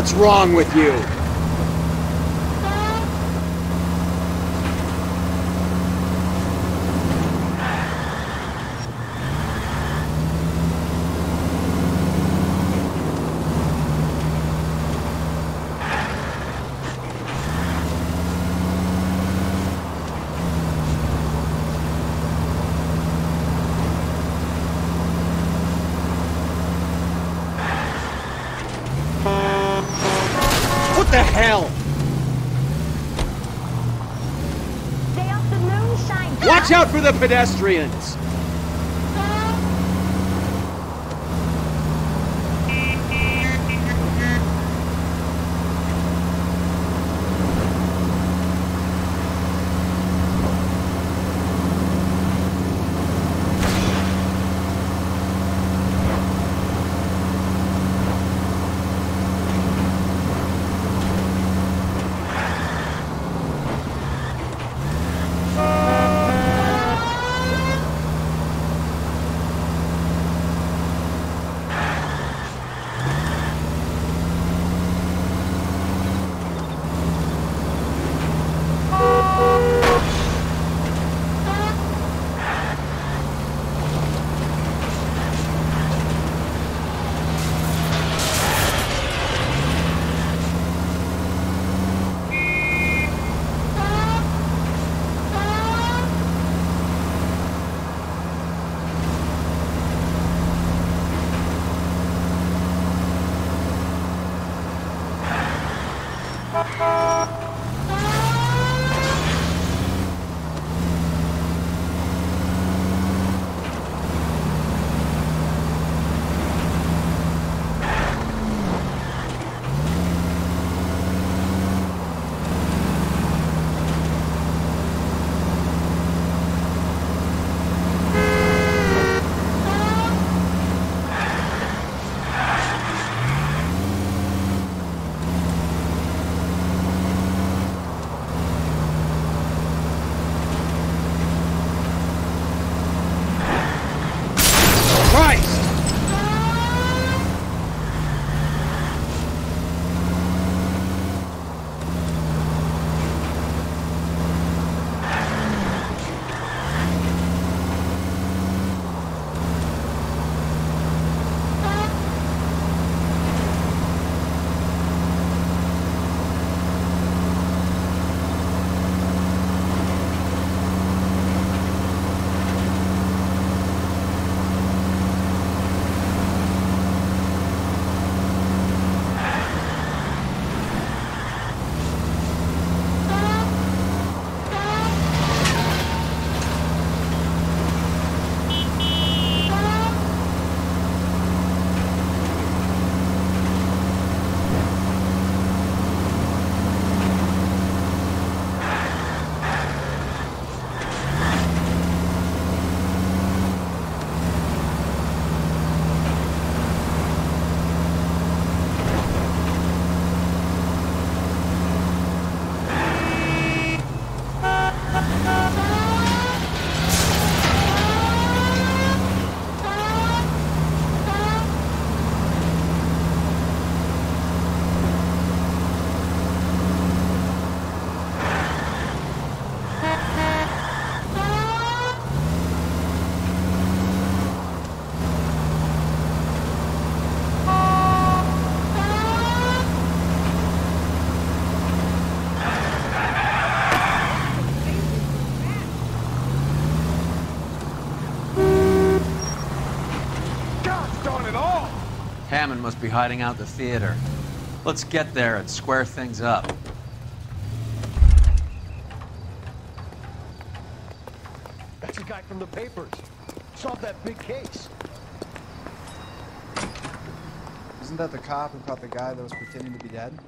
What's wrong with you? What the hell? Stay off the moonshine. Watch out for the pedestrians! Hammond must be hiding out the theater. Let's get there and square things up. That's the guy from the papers. Solved that big case. Isn't that the cop who caught the guy that was pretending to be dead?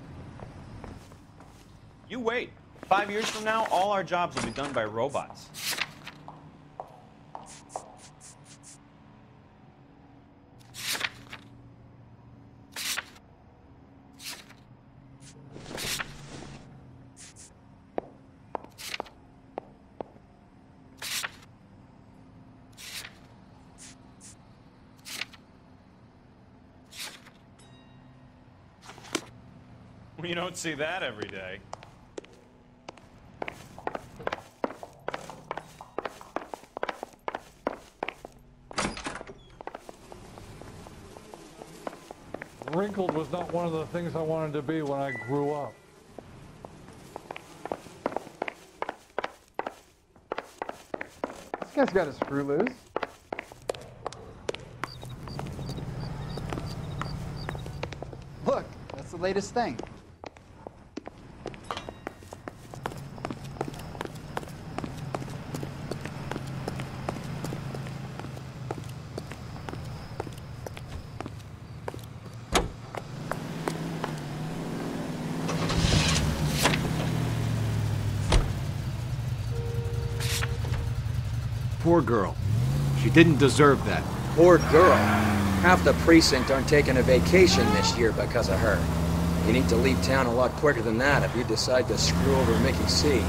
You wait. 5 years from now, all our jobs will be done by robots. You don't see that every day. Wrinkled was not one of the things I wanted to be when I grew up. This guy's got a screw loose. Look, that's the latest thing. Poor girl. She didn't deserve that. Poor girl. Half the precinct aren't taking a vacation this year because of her. You need to leave town a lot quicker than that if you decide to screw over Mickey C.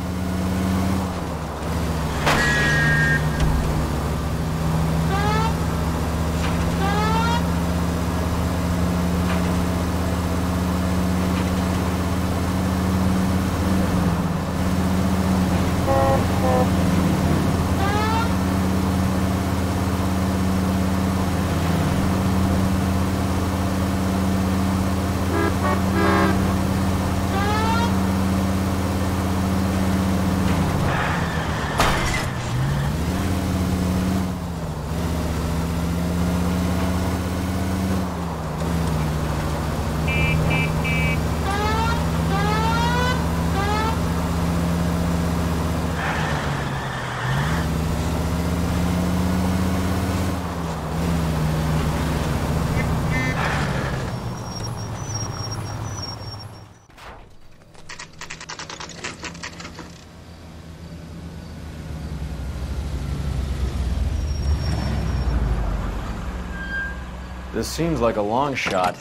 This seems like a long shot.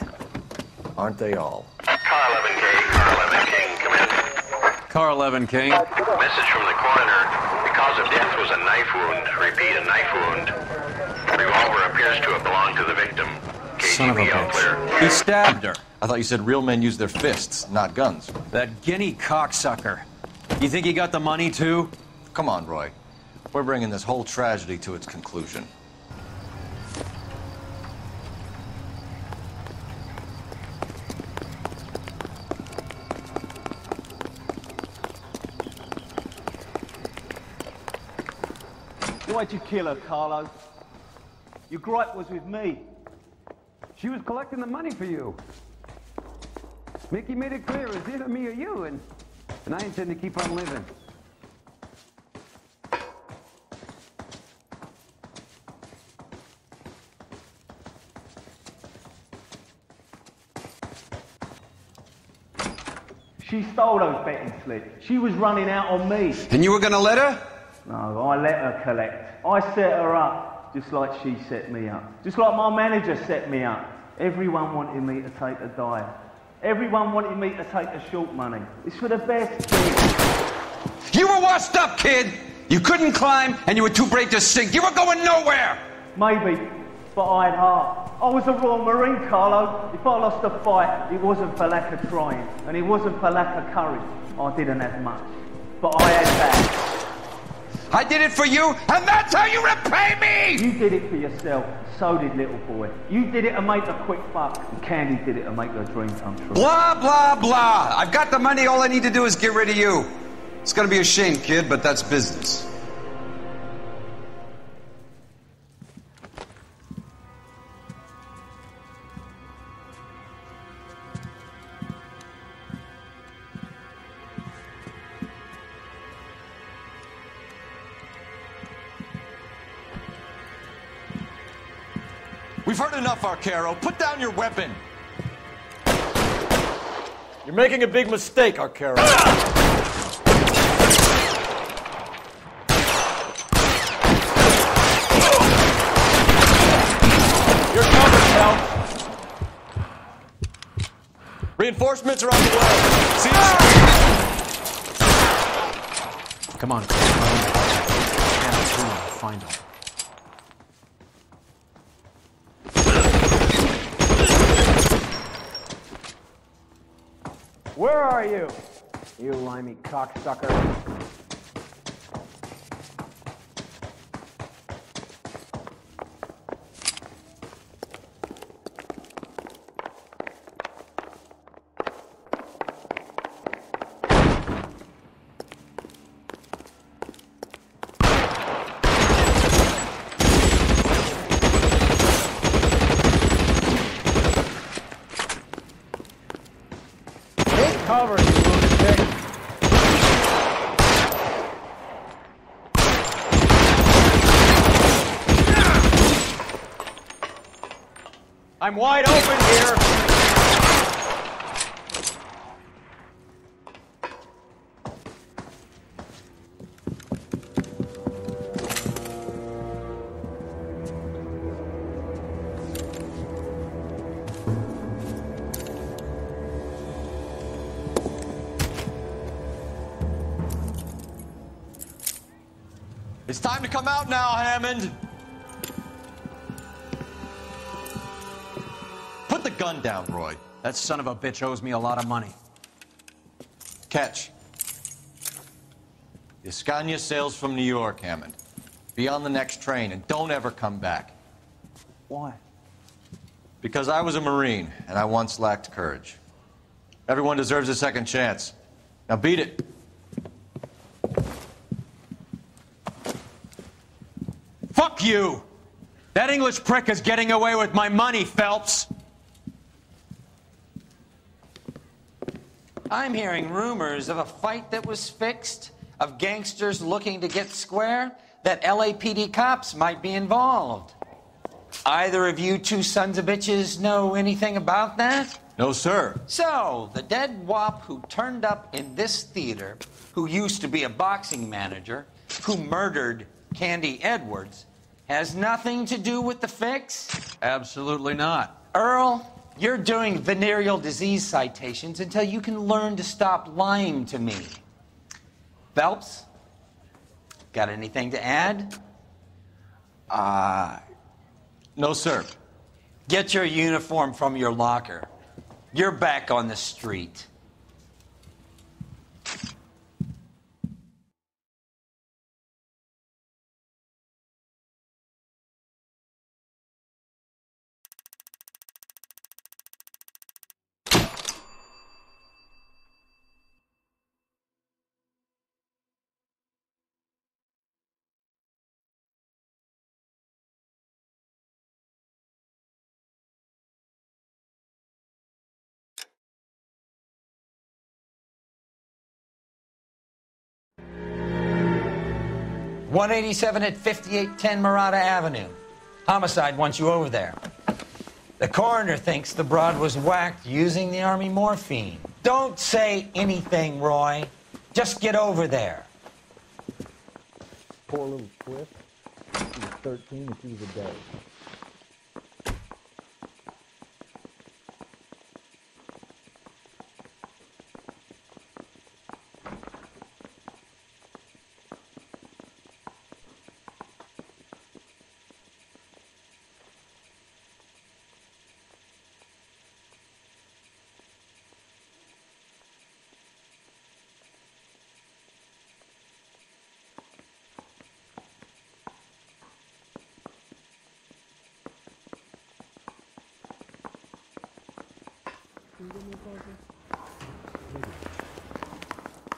Aren't they all? Car 11K, Car 11 King, come in. Car 11 King. Message from the coroner. The cause of death was a knife wound. Repeat, a knife wound. Revolver appears to have belonged to the victim. Son of a KGB all clear. bitch. He stabbed her. I thought you said real men use their fists, not guns. That guinea cocksucker. You think he got the money, too? Come on, Roy. We're bringing this whole tragedy to its conclusion. Why'd you kill her, Carlo? Your gripe was with me. She was collecting the money for you. Mickey made it clear, it's either me or you, and I intend to keep on living. She stole those betting slips. She was running out on me. And you were gonna let her? No, I let her collect. I set her up, just like she set me up. Just like my manager set me up. Everyone wanted me to take a dive. Everyone wanted me to take the short money. It's for the best, kid. You were washed up, kid! You couldn't climb, and you were too brave to sink. You were going nowhere! Maybe, but I had heart. I was a Royal Marine, Carlo. If I lost a fight, it wasn't for lack of trying, and it wasn't for lack of courage. I didn't have much, but I had that. I did it for you, and that's how you repay me! You did it for yourself. So did little boy. You did it to make a quick buck, and Candy did it to make her dream come true. Blah, blah, blah. I've got the money. All I need to do is get rid of you. It's gonna be a shame, kid, but that's business. We've heard enough, Arcaro. Put down your weapon. You're making a big mistake, Arcaro. You're covered, pal. Reinforcements are on the way. See Come on, find them. Where are you? You limey cocksucker. Cover, you lunatic. I'm wide open here. It's time to come out now, Hammond. Put the gun down, Roy. That son of a bitch owes me a lot of money. Catch. The Scania sails from New York, Hammond. Be on the next train and don't ever come back. Why? Because I was a Marine and I once lacked courage. Everyone deserves a second chance. Now beat it. Fuck you! That English prick is getting away with my money, Phelps! I'm hearing rumors of a fight that was fixed, of gangsters looking to get square, that LAPD cops might be involved. Either of you two sons of bitches know anything about that? No, sir. So, the dead wop who turned up in this theater, who used to be a boxing manager, who murdered Candy Edwards, has nothing to do with the fix? Absolutely not. Earl, you're doing venereal disease citations until you can learn to stop lying to me. Phelps, got anything to add? No, sir. Get your uniform from your locker. You're back on the street. .187 at 5810 Murata Avenue. Homicide wants you over there. The coroner thinks the broad was whacked using the Army morphine. Don't say anything, Roy. Just get over there. Poor little twist. She was 13 and she was a day.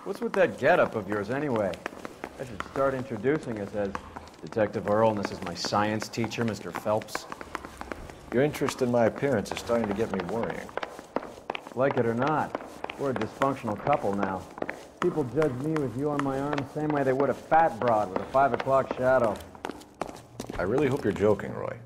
What's with that getup of yours anyway? I should start introducing us as Detective Earl, and this is my science teacher, Mr. Phelps. Your interest in my appearance is starting to get me worrying. Like it or not, we're a dysfunctional couple now. People judge me with you on my arm the same way they would a fat broad with a 5 o'clock shadow. I really hope you're joking, Roy.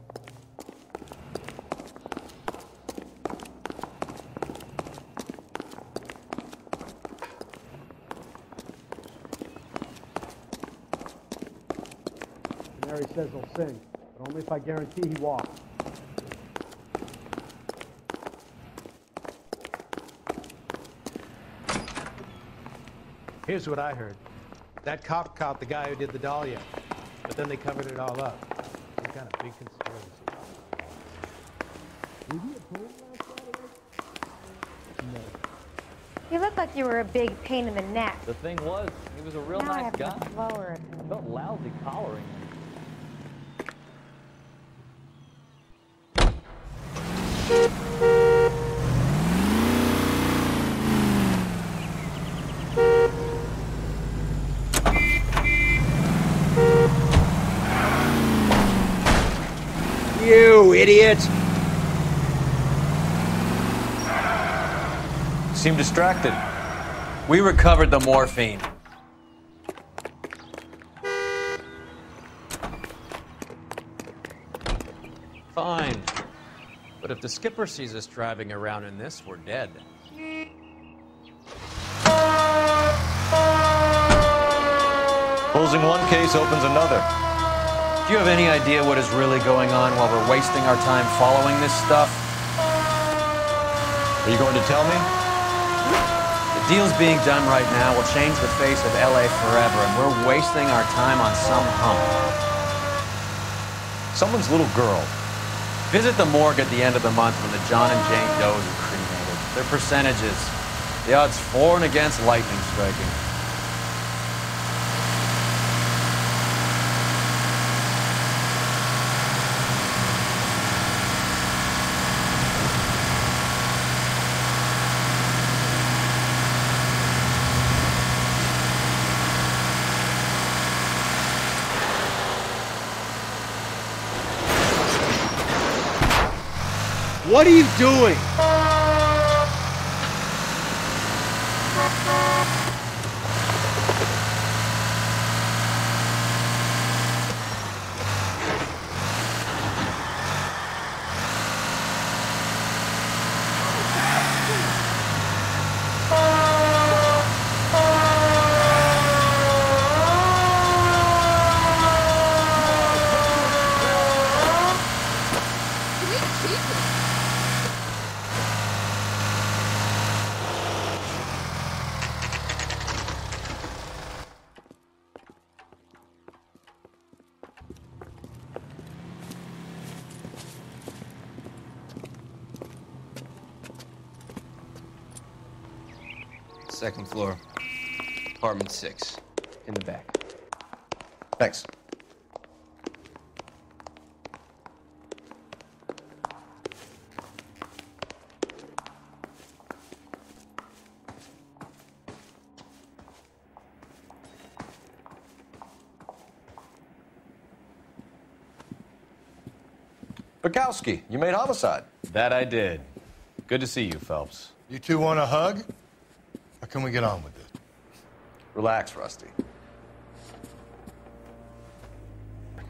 Mary says he'll sing, but only if I guarantee he walks. Here's what I heard. That cop caught the guy who did the Dahlia, but then they covered it all up. Some kind of big conspiracy. Was he a poet last Saturday? No. You look like you were a big pain in the neck. The thing was, he was a real Now I nice have guy. much lower I felt lousy collaring him. You idiot! Seem distracted. We recovered the morphine. Fine. But if the skipper sees us driving around in this, we're dead. Closing one case opens another. Do you have any idea what is really going on while we're wasting our time following this stuff? Are you going to tell me? The deals being done right now will change the face of LA forever, and we're wasting our time on some hump. Someone's little girl. Visit the morgue at the end of the month when the John and Jane Does are cremated. Their percentages. The odds for and against lightning striking. What are you doing? Second floor, apartment 6, in the back. Thanks. Bukowski, you made homicide. That I did. Good to see you, Phelps. You two want a hug? Or can we get on with it? Relax, Rusty.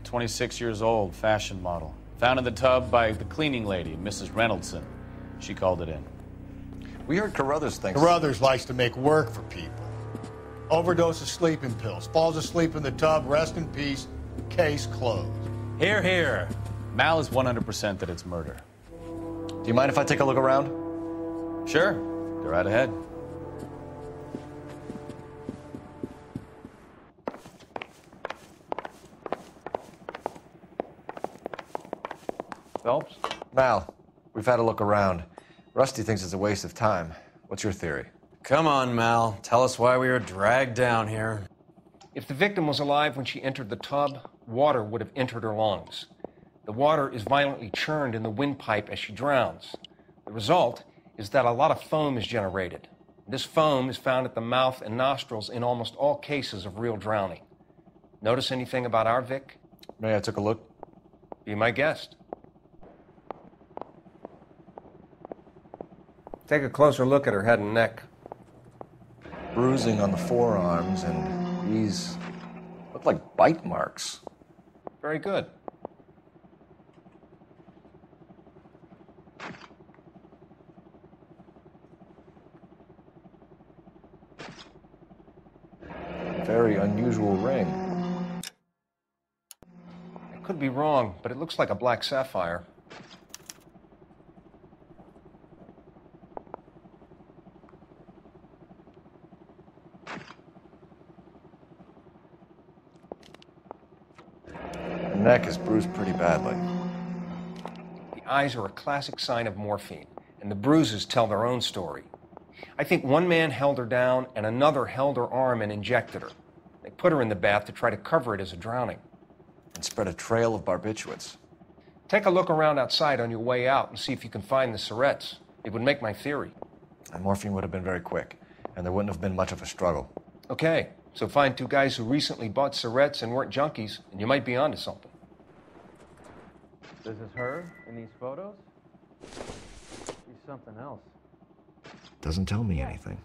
26 years old, fashion model. Found in the tub by the cleaning lady, Mrs. Reynoldson. She called it in. We heard Carruthers thinks... Carruthers likes to make work for people. Overdose of sleeping pills. Falls asleep in the tub. Rest in peace. Case closed. Here, here. Mal is 100% that it's murder. Do you mind if I take a look around? Sure. Go right ahead. Phelps? Mal, we've had a look around. Rusty thinks it's a waste of time. What's your theory? Come on, Mal. Tell us why we were dragged down here. If the victim was alive when she entered the tub, water would have entered her lungs. The water is violently churned in the windpipe as she drowns. The result is that a lot of foam is generated. This foam is found at the mouth and nostrils in almost all cases of real drowning. Notice anything about our Vic? May I take a look? Be my guest. Take a closer look at her head and neck. Bruising on the forearms, and these look like bite marks. Very good. Very unusual ring. I could be wrong, but it looks like a black sapphire. The neck is bruised pretty badly. The eyes are a classic sign of morphine, and the bruises tell their own story. I think one man held her down and another held her arm and injected her. They put her in the bath to try to cover it as a drowning. And spread a trail of barbiturates. Take a look around outside on your way out and see if you can find the syrettes. It would make my theory. And morphine would have been very quick, and there wouldn't have been much of a struggle. Okay, so find two guys who recently bought syrettes and weren't junkies, and you might be onto something. This is her in these photos? She's something else. Doesn't tell me anything.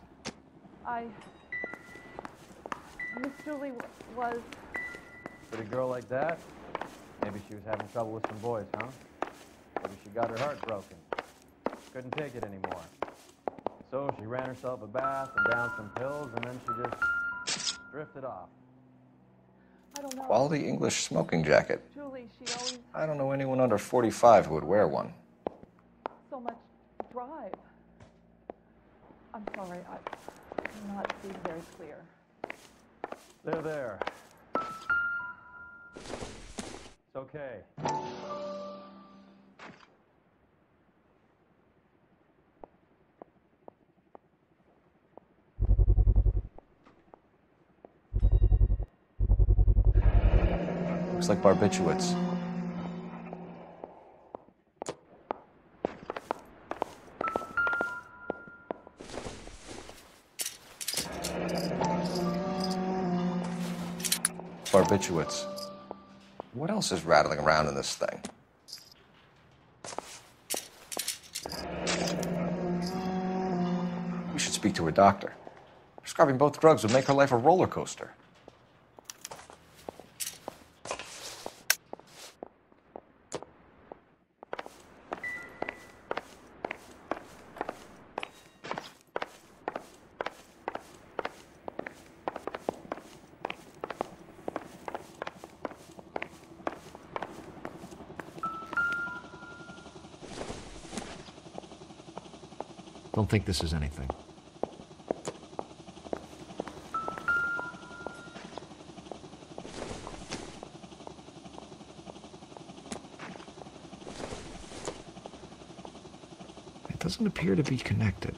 Miss Julie was... Pretty girl like that? Maybe she was having trouble with some boys, huh? Maybe she got her heart broken. Couldn't take it anymore. So she ran herself a bath and down some pills, and then she just drifted off. I don't know. Quality English smoking jacket. Julie, she always... I don't know anyone under 45 who would wear one. so much drive. I'm sorry, I'm not being very clear. There. It's okay. Looks like barbiturates. Barbiturates. What else is rattling around in this thing? We should speak to her doctor. Prescribing both drugs would make her life a roller coaster. Don't think this is anything. It doesn't appear to be connected.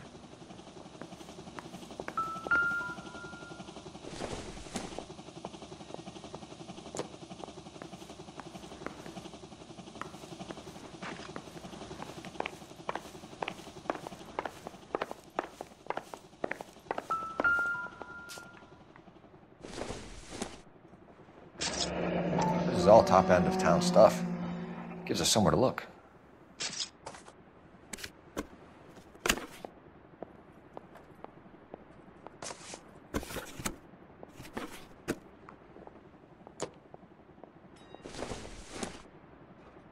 This is all top end of town stuff. Gives us somewhere to look.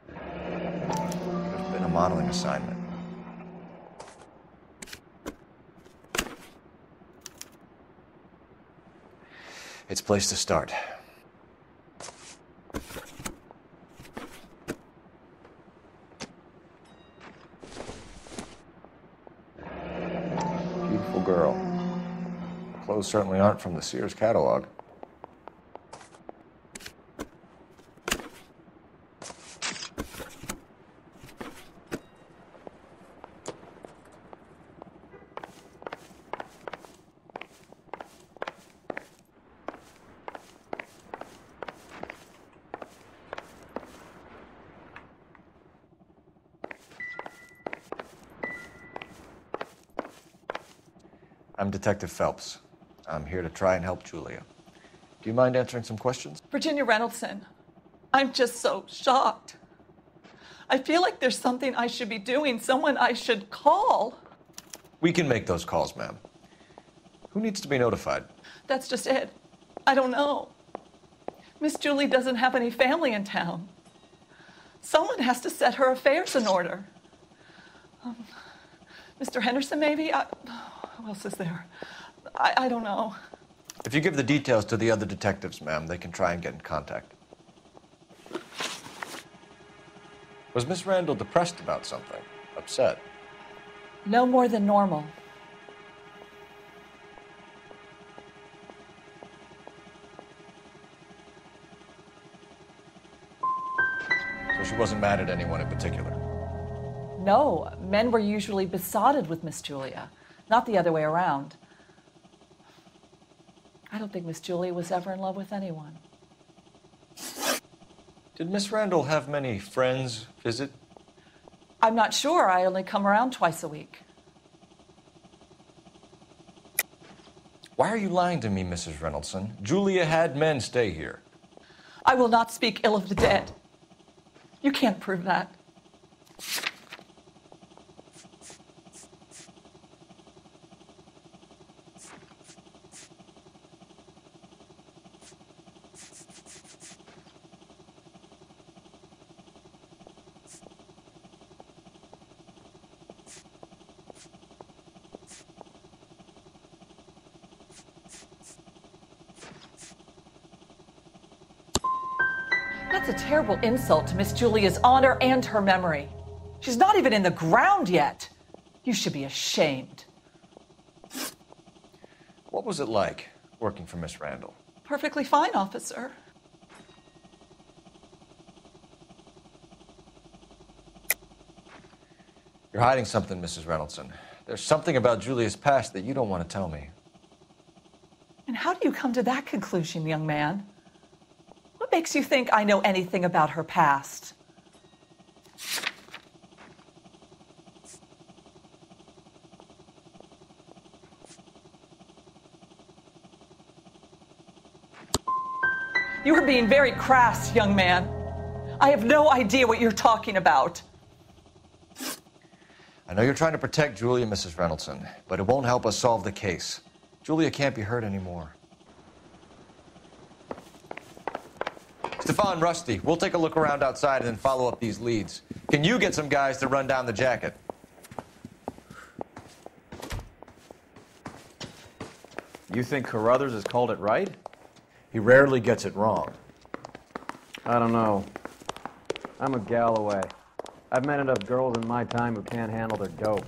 Could have been a modeling assignment. It's a place to start. Beautiful girl. Clothes certainly aren't from the Sears catalog. I'm Detective Phelps. I'm here to try and help Julia. Do you mind answering some questions? Virginia Reynoldson, I'm just so shocked. I feel like there's something I should be doing, someone I should call. We can make those calls, ma'am. Who needs to be notified? That's just it. I don't know. Miss Julie doesn't have any family in town. Someone has to set her affairs in order. Mr. Henderson, maybe? Who else is there? I don't know. If you give the details to the other detectives, ma'am, they can try and get in contact. Was Miss Randall depressed about something? Upset? No more than normal. So she wasn't mad at anyone in particular? No, men were usually besotted with Miss Julia. not the other way around. I don't think Miss Julia was ever in love with anyone. Did Miss Randall have many friends visit? I'm not sure. I only come around twice a week. Why are you lying to me, Mrs. Reynoldson? Julia had men stay here. I will not speak ill of the dead. You can't prove that. That's a terrible insult to Miss Julia's honor and her memory. She's not even in the ground yet. You should be ashamed. What was it like working for Miss Randall? Perfectly fine, officer. You're hiding something, Mrs. Reynoldson. There's something about Julia's past that you don't want to tell me. And how do you come to that conclusion, young man? What makes you think I know anything about her past? You are being very crass, young man. I have no idea what you're talking about. I know you're trying to protect Julia, Mrs. Reynoldson, but it won't help us solve the case. Julia can't be hurt anymore. Stefan, Rusty, we'll take a look around outside and then follow up these leads. Can you get some guys to run down the jacket? You think Carruthers has called it right? He rarely gets it wrong. I don't know. I'm a Galloway. I've met enough girls in my time who can't handle their dope.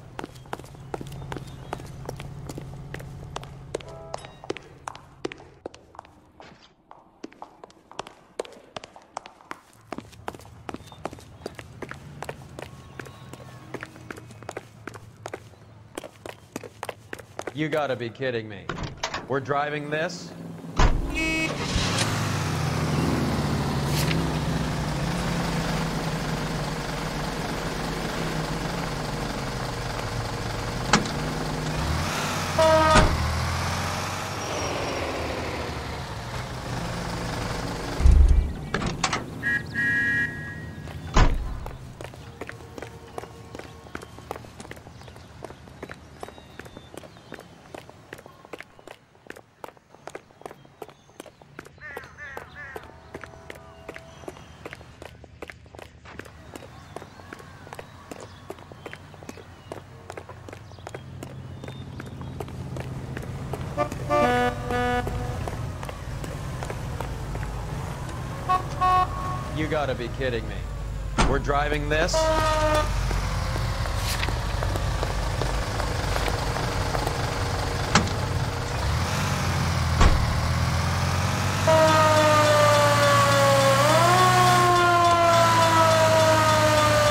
You gotta be kidding me. We're driving this? You gotta be kidding me. We're driving this?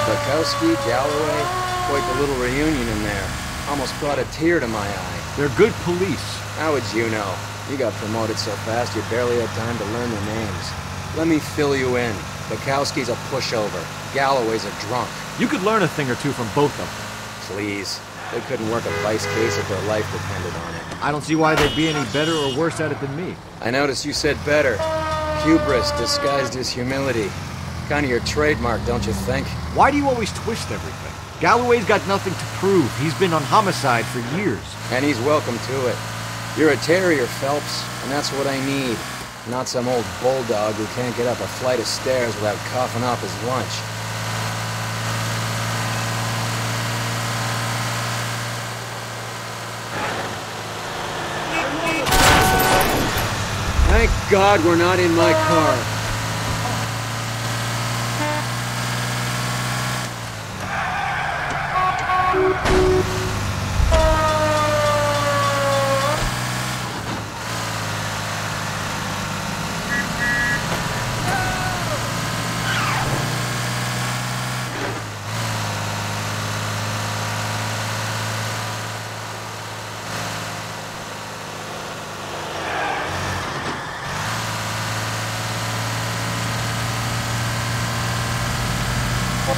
Bukowski, Galloway, quite the little reunion in there. Almost brought a tear to my eye. They're good police. How would you know? You got promoted so fast you barely had time to learn their names. Let me fill you in. Bukowski's a pushover. Galloway's a drunk. You could learn a thing or two from both of them. Please. They couldn't work a vice case if their life depended on it. I don't see why they'd be any better or worse at it than me. I noticed you said better. Hubris disguised as humility. Kind of your trademark, don't you think? Why do you always twist everything? Galloway's got nothing to prove. He's been on homicide for years. And he's welcome to it. You're a terrier, Phelps, and that's what I need. Not some old bulldog who can't get up a flight of stairs without coughing off his lunch. Thank God we're not in my car. Look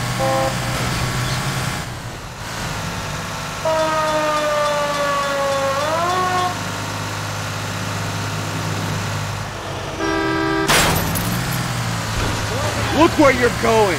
where you're going!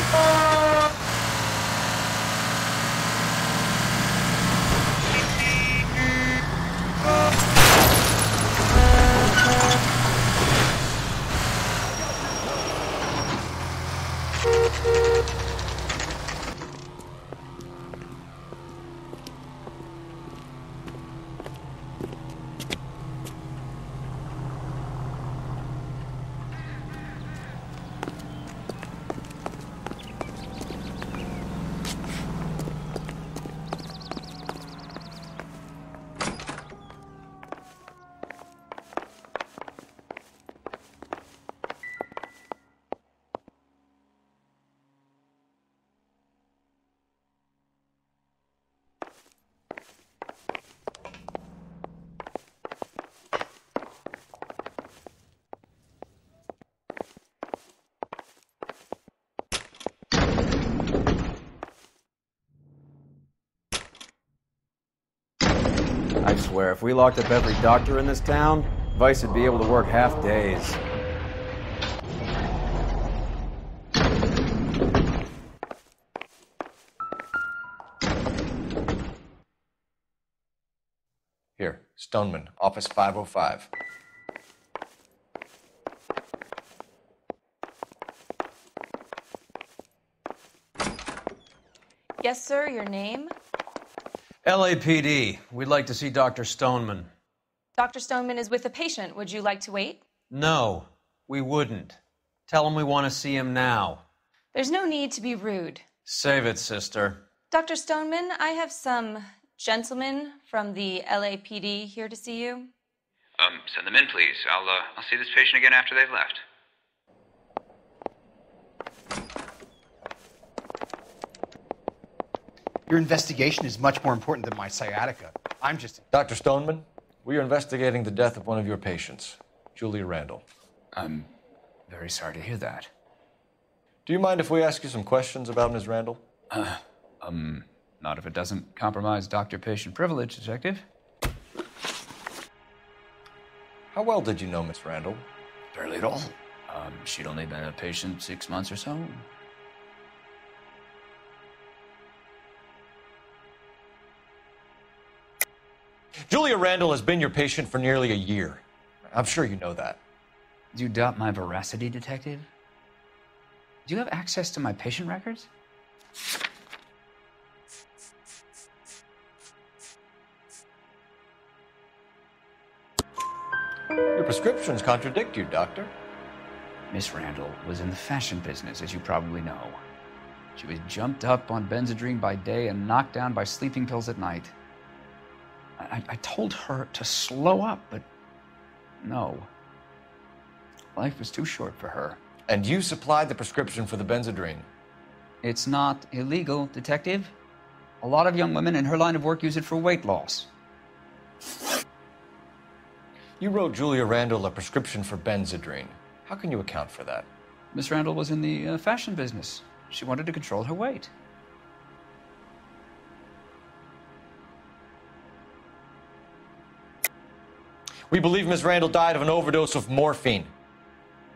I swear, if we locked up every doctor in this town, Vice would be able to work half days. Here, Stoneman, office 505. Yes, sir, your name? LAPD. We'd like to see Dr. Stoneman. Dr. Stoneman is with a patient. Would you like to wait? No, we wouldn't. Tell him we want to see him now. There's no need to be rude. Save it, sister. Dr. Stoneman, I have some gentlemen from the LAPD here to see you. Send them in, please. I'll see this patient again after they've left. Your investigation is much more important than my sciatica. I'm just... Dr. Stoneman, we are investigating the death of one of your patients, Julia Randall. I'm very sorry to hear that. Do you mind if we ask you some questions about Ms. Randall? Not if it doesn't compromise doctor-patient privilege, Detective. How well did you know Miss Randall? Barely at all. She'd only been a patient 6 months or so. Julia Randall has been your patient for nearly a year. I'm sure you know that. Do you doubt my veracity, Detective? Do you have access to my patient records? Your prescriptions contradict you, Doctor. Miss Randall was in the fashion business, as you probably know. She was jumped up on Benzedrine by day and knocked down by sleeping pills at night. I told her to slow up, but no. Life was too short for her. And you supplied the prescription for the Benzedrine? It's not illegal, Detective. A lot of young women in her line of work use it for weight loss. You wrote Julia Randall a prescription for Benzedrine. How can you account for that? Miss Randall was in the fashion business. She wanted to control her weight. We believe Ms. Randall died of an overdose of morphine.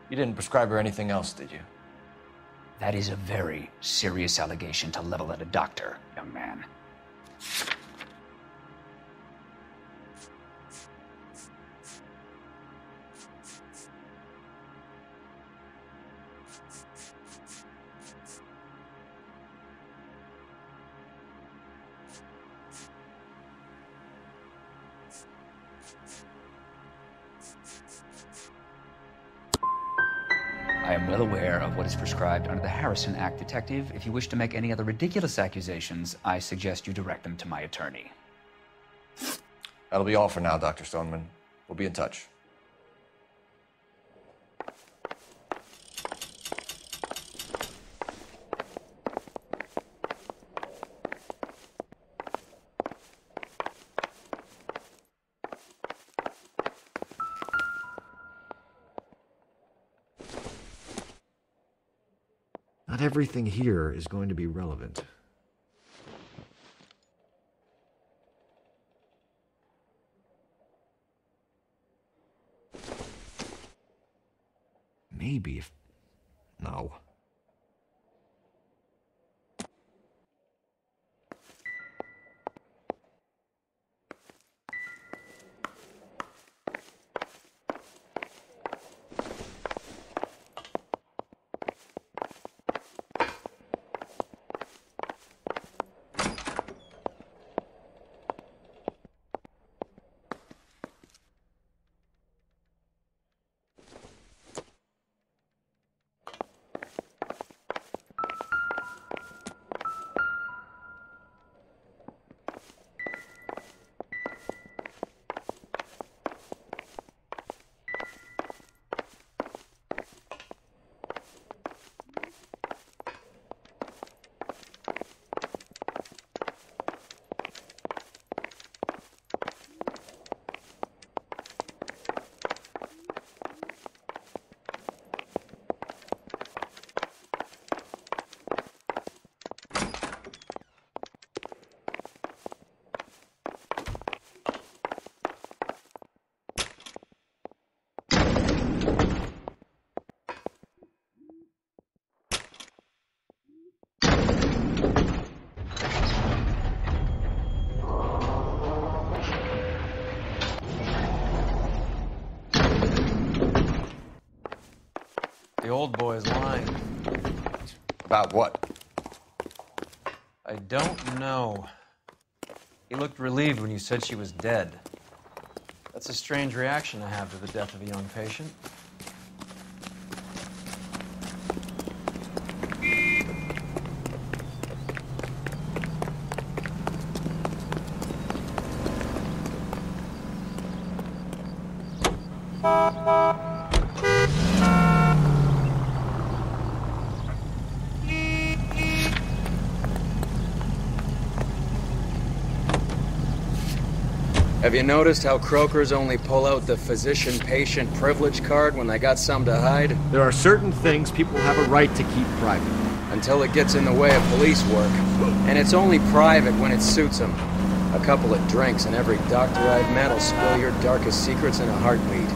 You didn't prescribe her anything else, did you? That is a very serious allegation to level at a doctor, young man. I am well aware of what is prescribed under the Harrison Act, Detective. If you wish to make any other ridiculous accusations, I suggest you direct them to my attorney. That'll be all for now, Dr. Stoneman. We'll be in touch. Not everything here is going to be relevant. Maybe if... No. The old boy's lying. About what? I don't know. He looked relieved when you said she was dead. That's a strange reaction to have to the death of a young patient. Have you noticed how croakers only pull out the physician-patient privilege card when they got something to hide? There are certain things people have a right to keep private. Until it gets in the way of police work. And it's only private when it suits them. A couple of drinks and every doctor I've met will spill your darkest secrets in a heartbeat.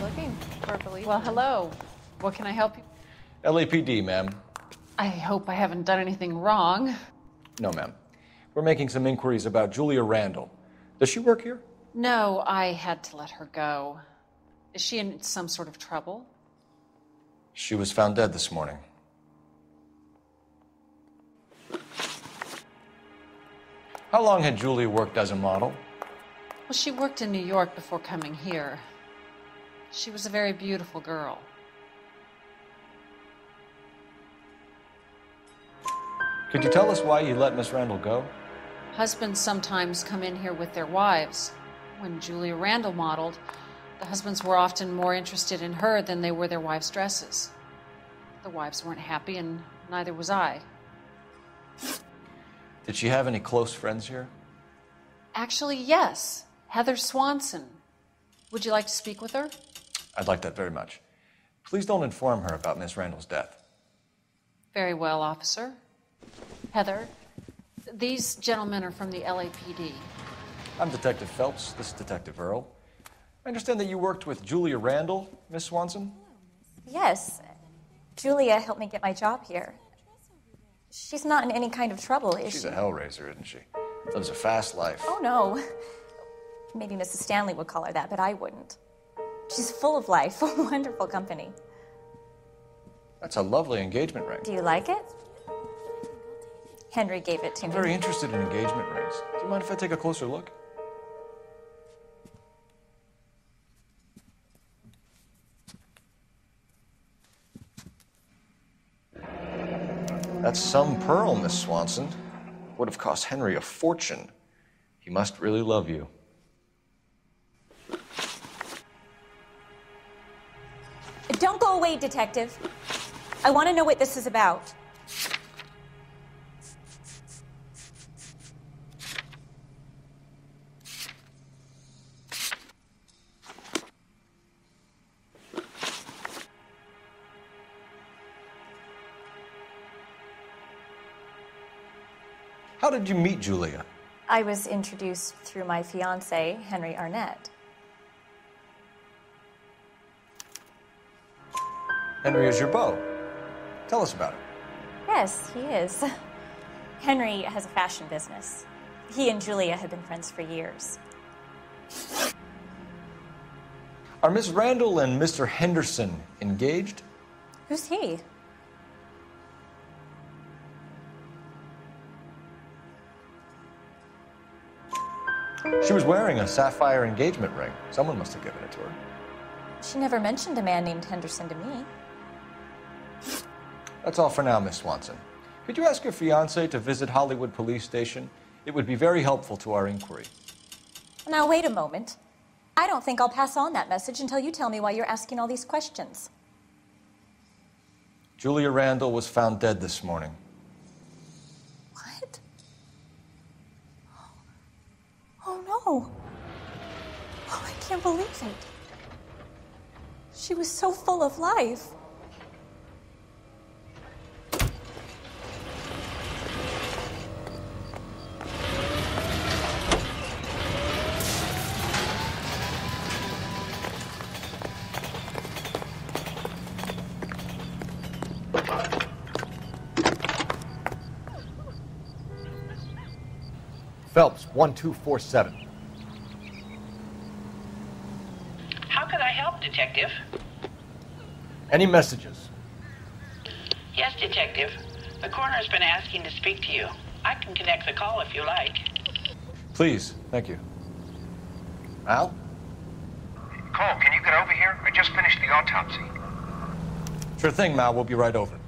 Looking for a police. Well, hello. What can I help you? LAPD, ma'am. I hope I haven't done anything wrong. No, ma'am. We're making some inquiries about Julia Randall. Does she work here? No, I had to let her go. Is she in some sort of trouble? She was found dead this morning. How long had Julia worked as a model? Well, she worked in New York before coming here. She was a very beautiful girl. Could you tell us why you let Miss Randall go? Husbands sometimes come in here with their wives. When Julia Randall modeled, the husbands were often more interested in her than they were their wives' dresses. The wives weren't happy, and neither was I. Did she have any close friends here? Actually, yes. Heather Swanson. Would you like to speak with her? I'd like that very much. Please don't inform her about Miss Randall's death. Very well, officer. Heather, these gentlemen are from the LAPD. I'm Detective Phelps. This is Detective Earl. I understand that you worked with Julia Randall, Miss Swanson? Yes. Julia helped me get my job here. She's not in any kind of trouble, is she? She's a hellraiser, isn't she? Lives a fast life. Oh, no. Maybe Mrs. Stanley would call her that, but I wouldn't. She's full of life, wonderful company. That's a lovely engagement ring. Do you like it? Henry gave it to I'm me. very interested in engagement rings. Do you mind if I take a closer look? That's some pearl, Miss Swanson. Would have cost Henry a fortune. He must really love you. Don't go away, Detective. I want to know what this is about. How did you meet Julia? I was introduced through my fiancé, Henry Arnett. Henry is your beau. Tell us about it. Yes, he is. Henry has a fashion business. He and Julia have been friends for years. Are Miss Randall and Mr. Henderson engaged? Who's he? She was wearing a sapphire engagement ring. Someone must have given it to her. She never mentioned a man named Henderson to me. That's all for now, Miss Swanson. Could you ask your fiancé to visit Hollywood Police Station? It would be very helpful to our inquiry. Now, wait a moment. I don't think I'll pass on that message until you tell me why you're asking all these questions. Julia Randall was found dead this morning. What? Oh, no. Oh, I can't believe it. She was so full of life. Phelps, 1247. How could I help, Detective? Any messages? Yes, Detective. The coroner's been asking to speak to you. I can connect the call if you like. Please, thank you. Al? Cole, can you get over here? I just finished the autopsy. Sure thing, Mal. We'll be right over.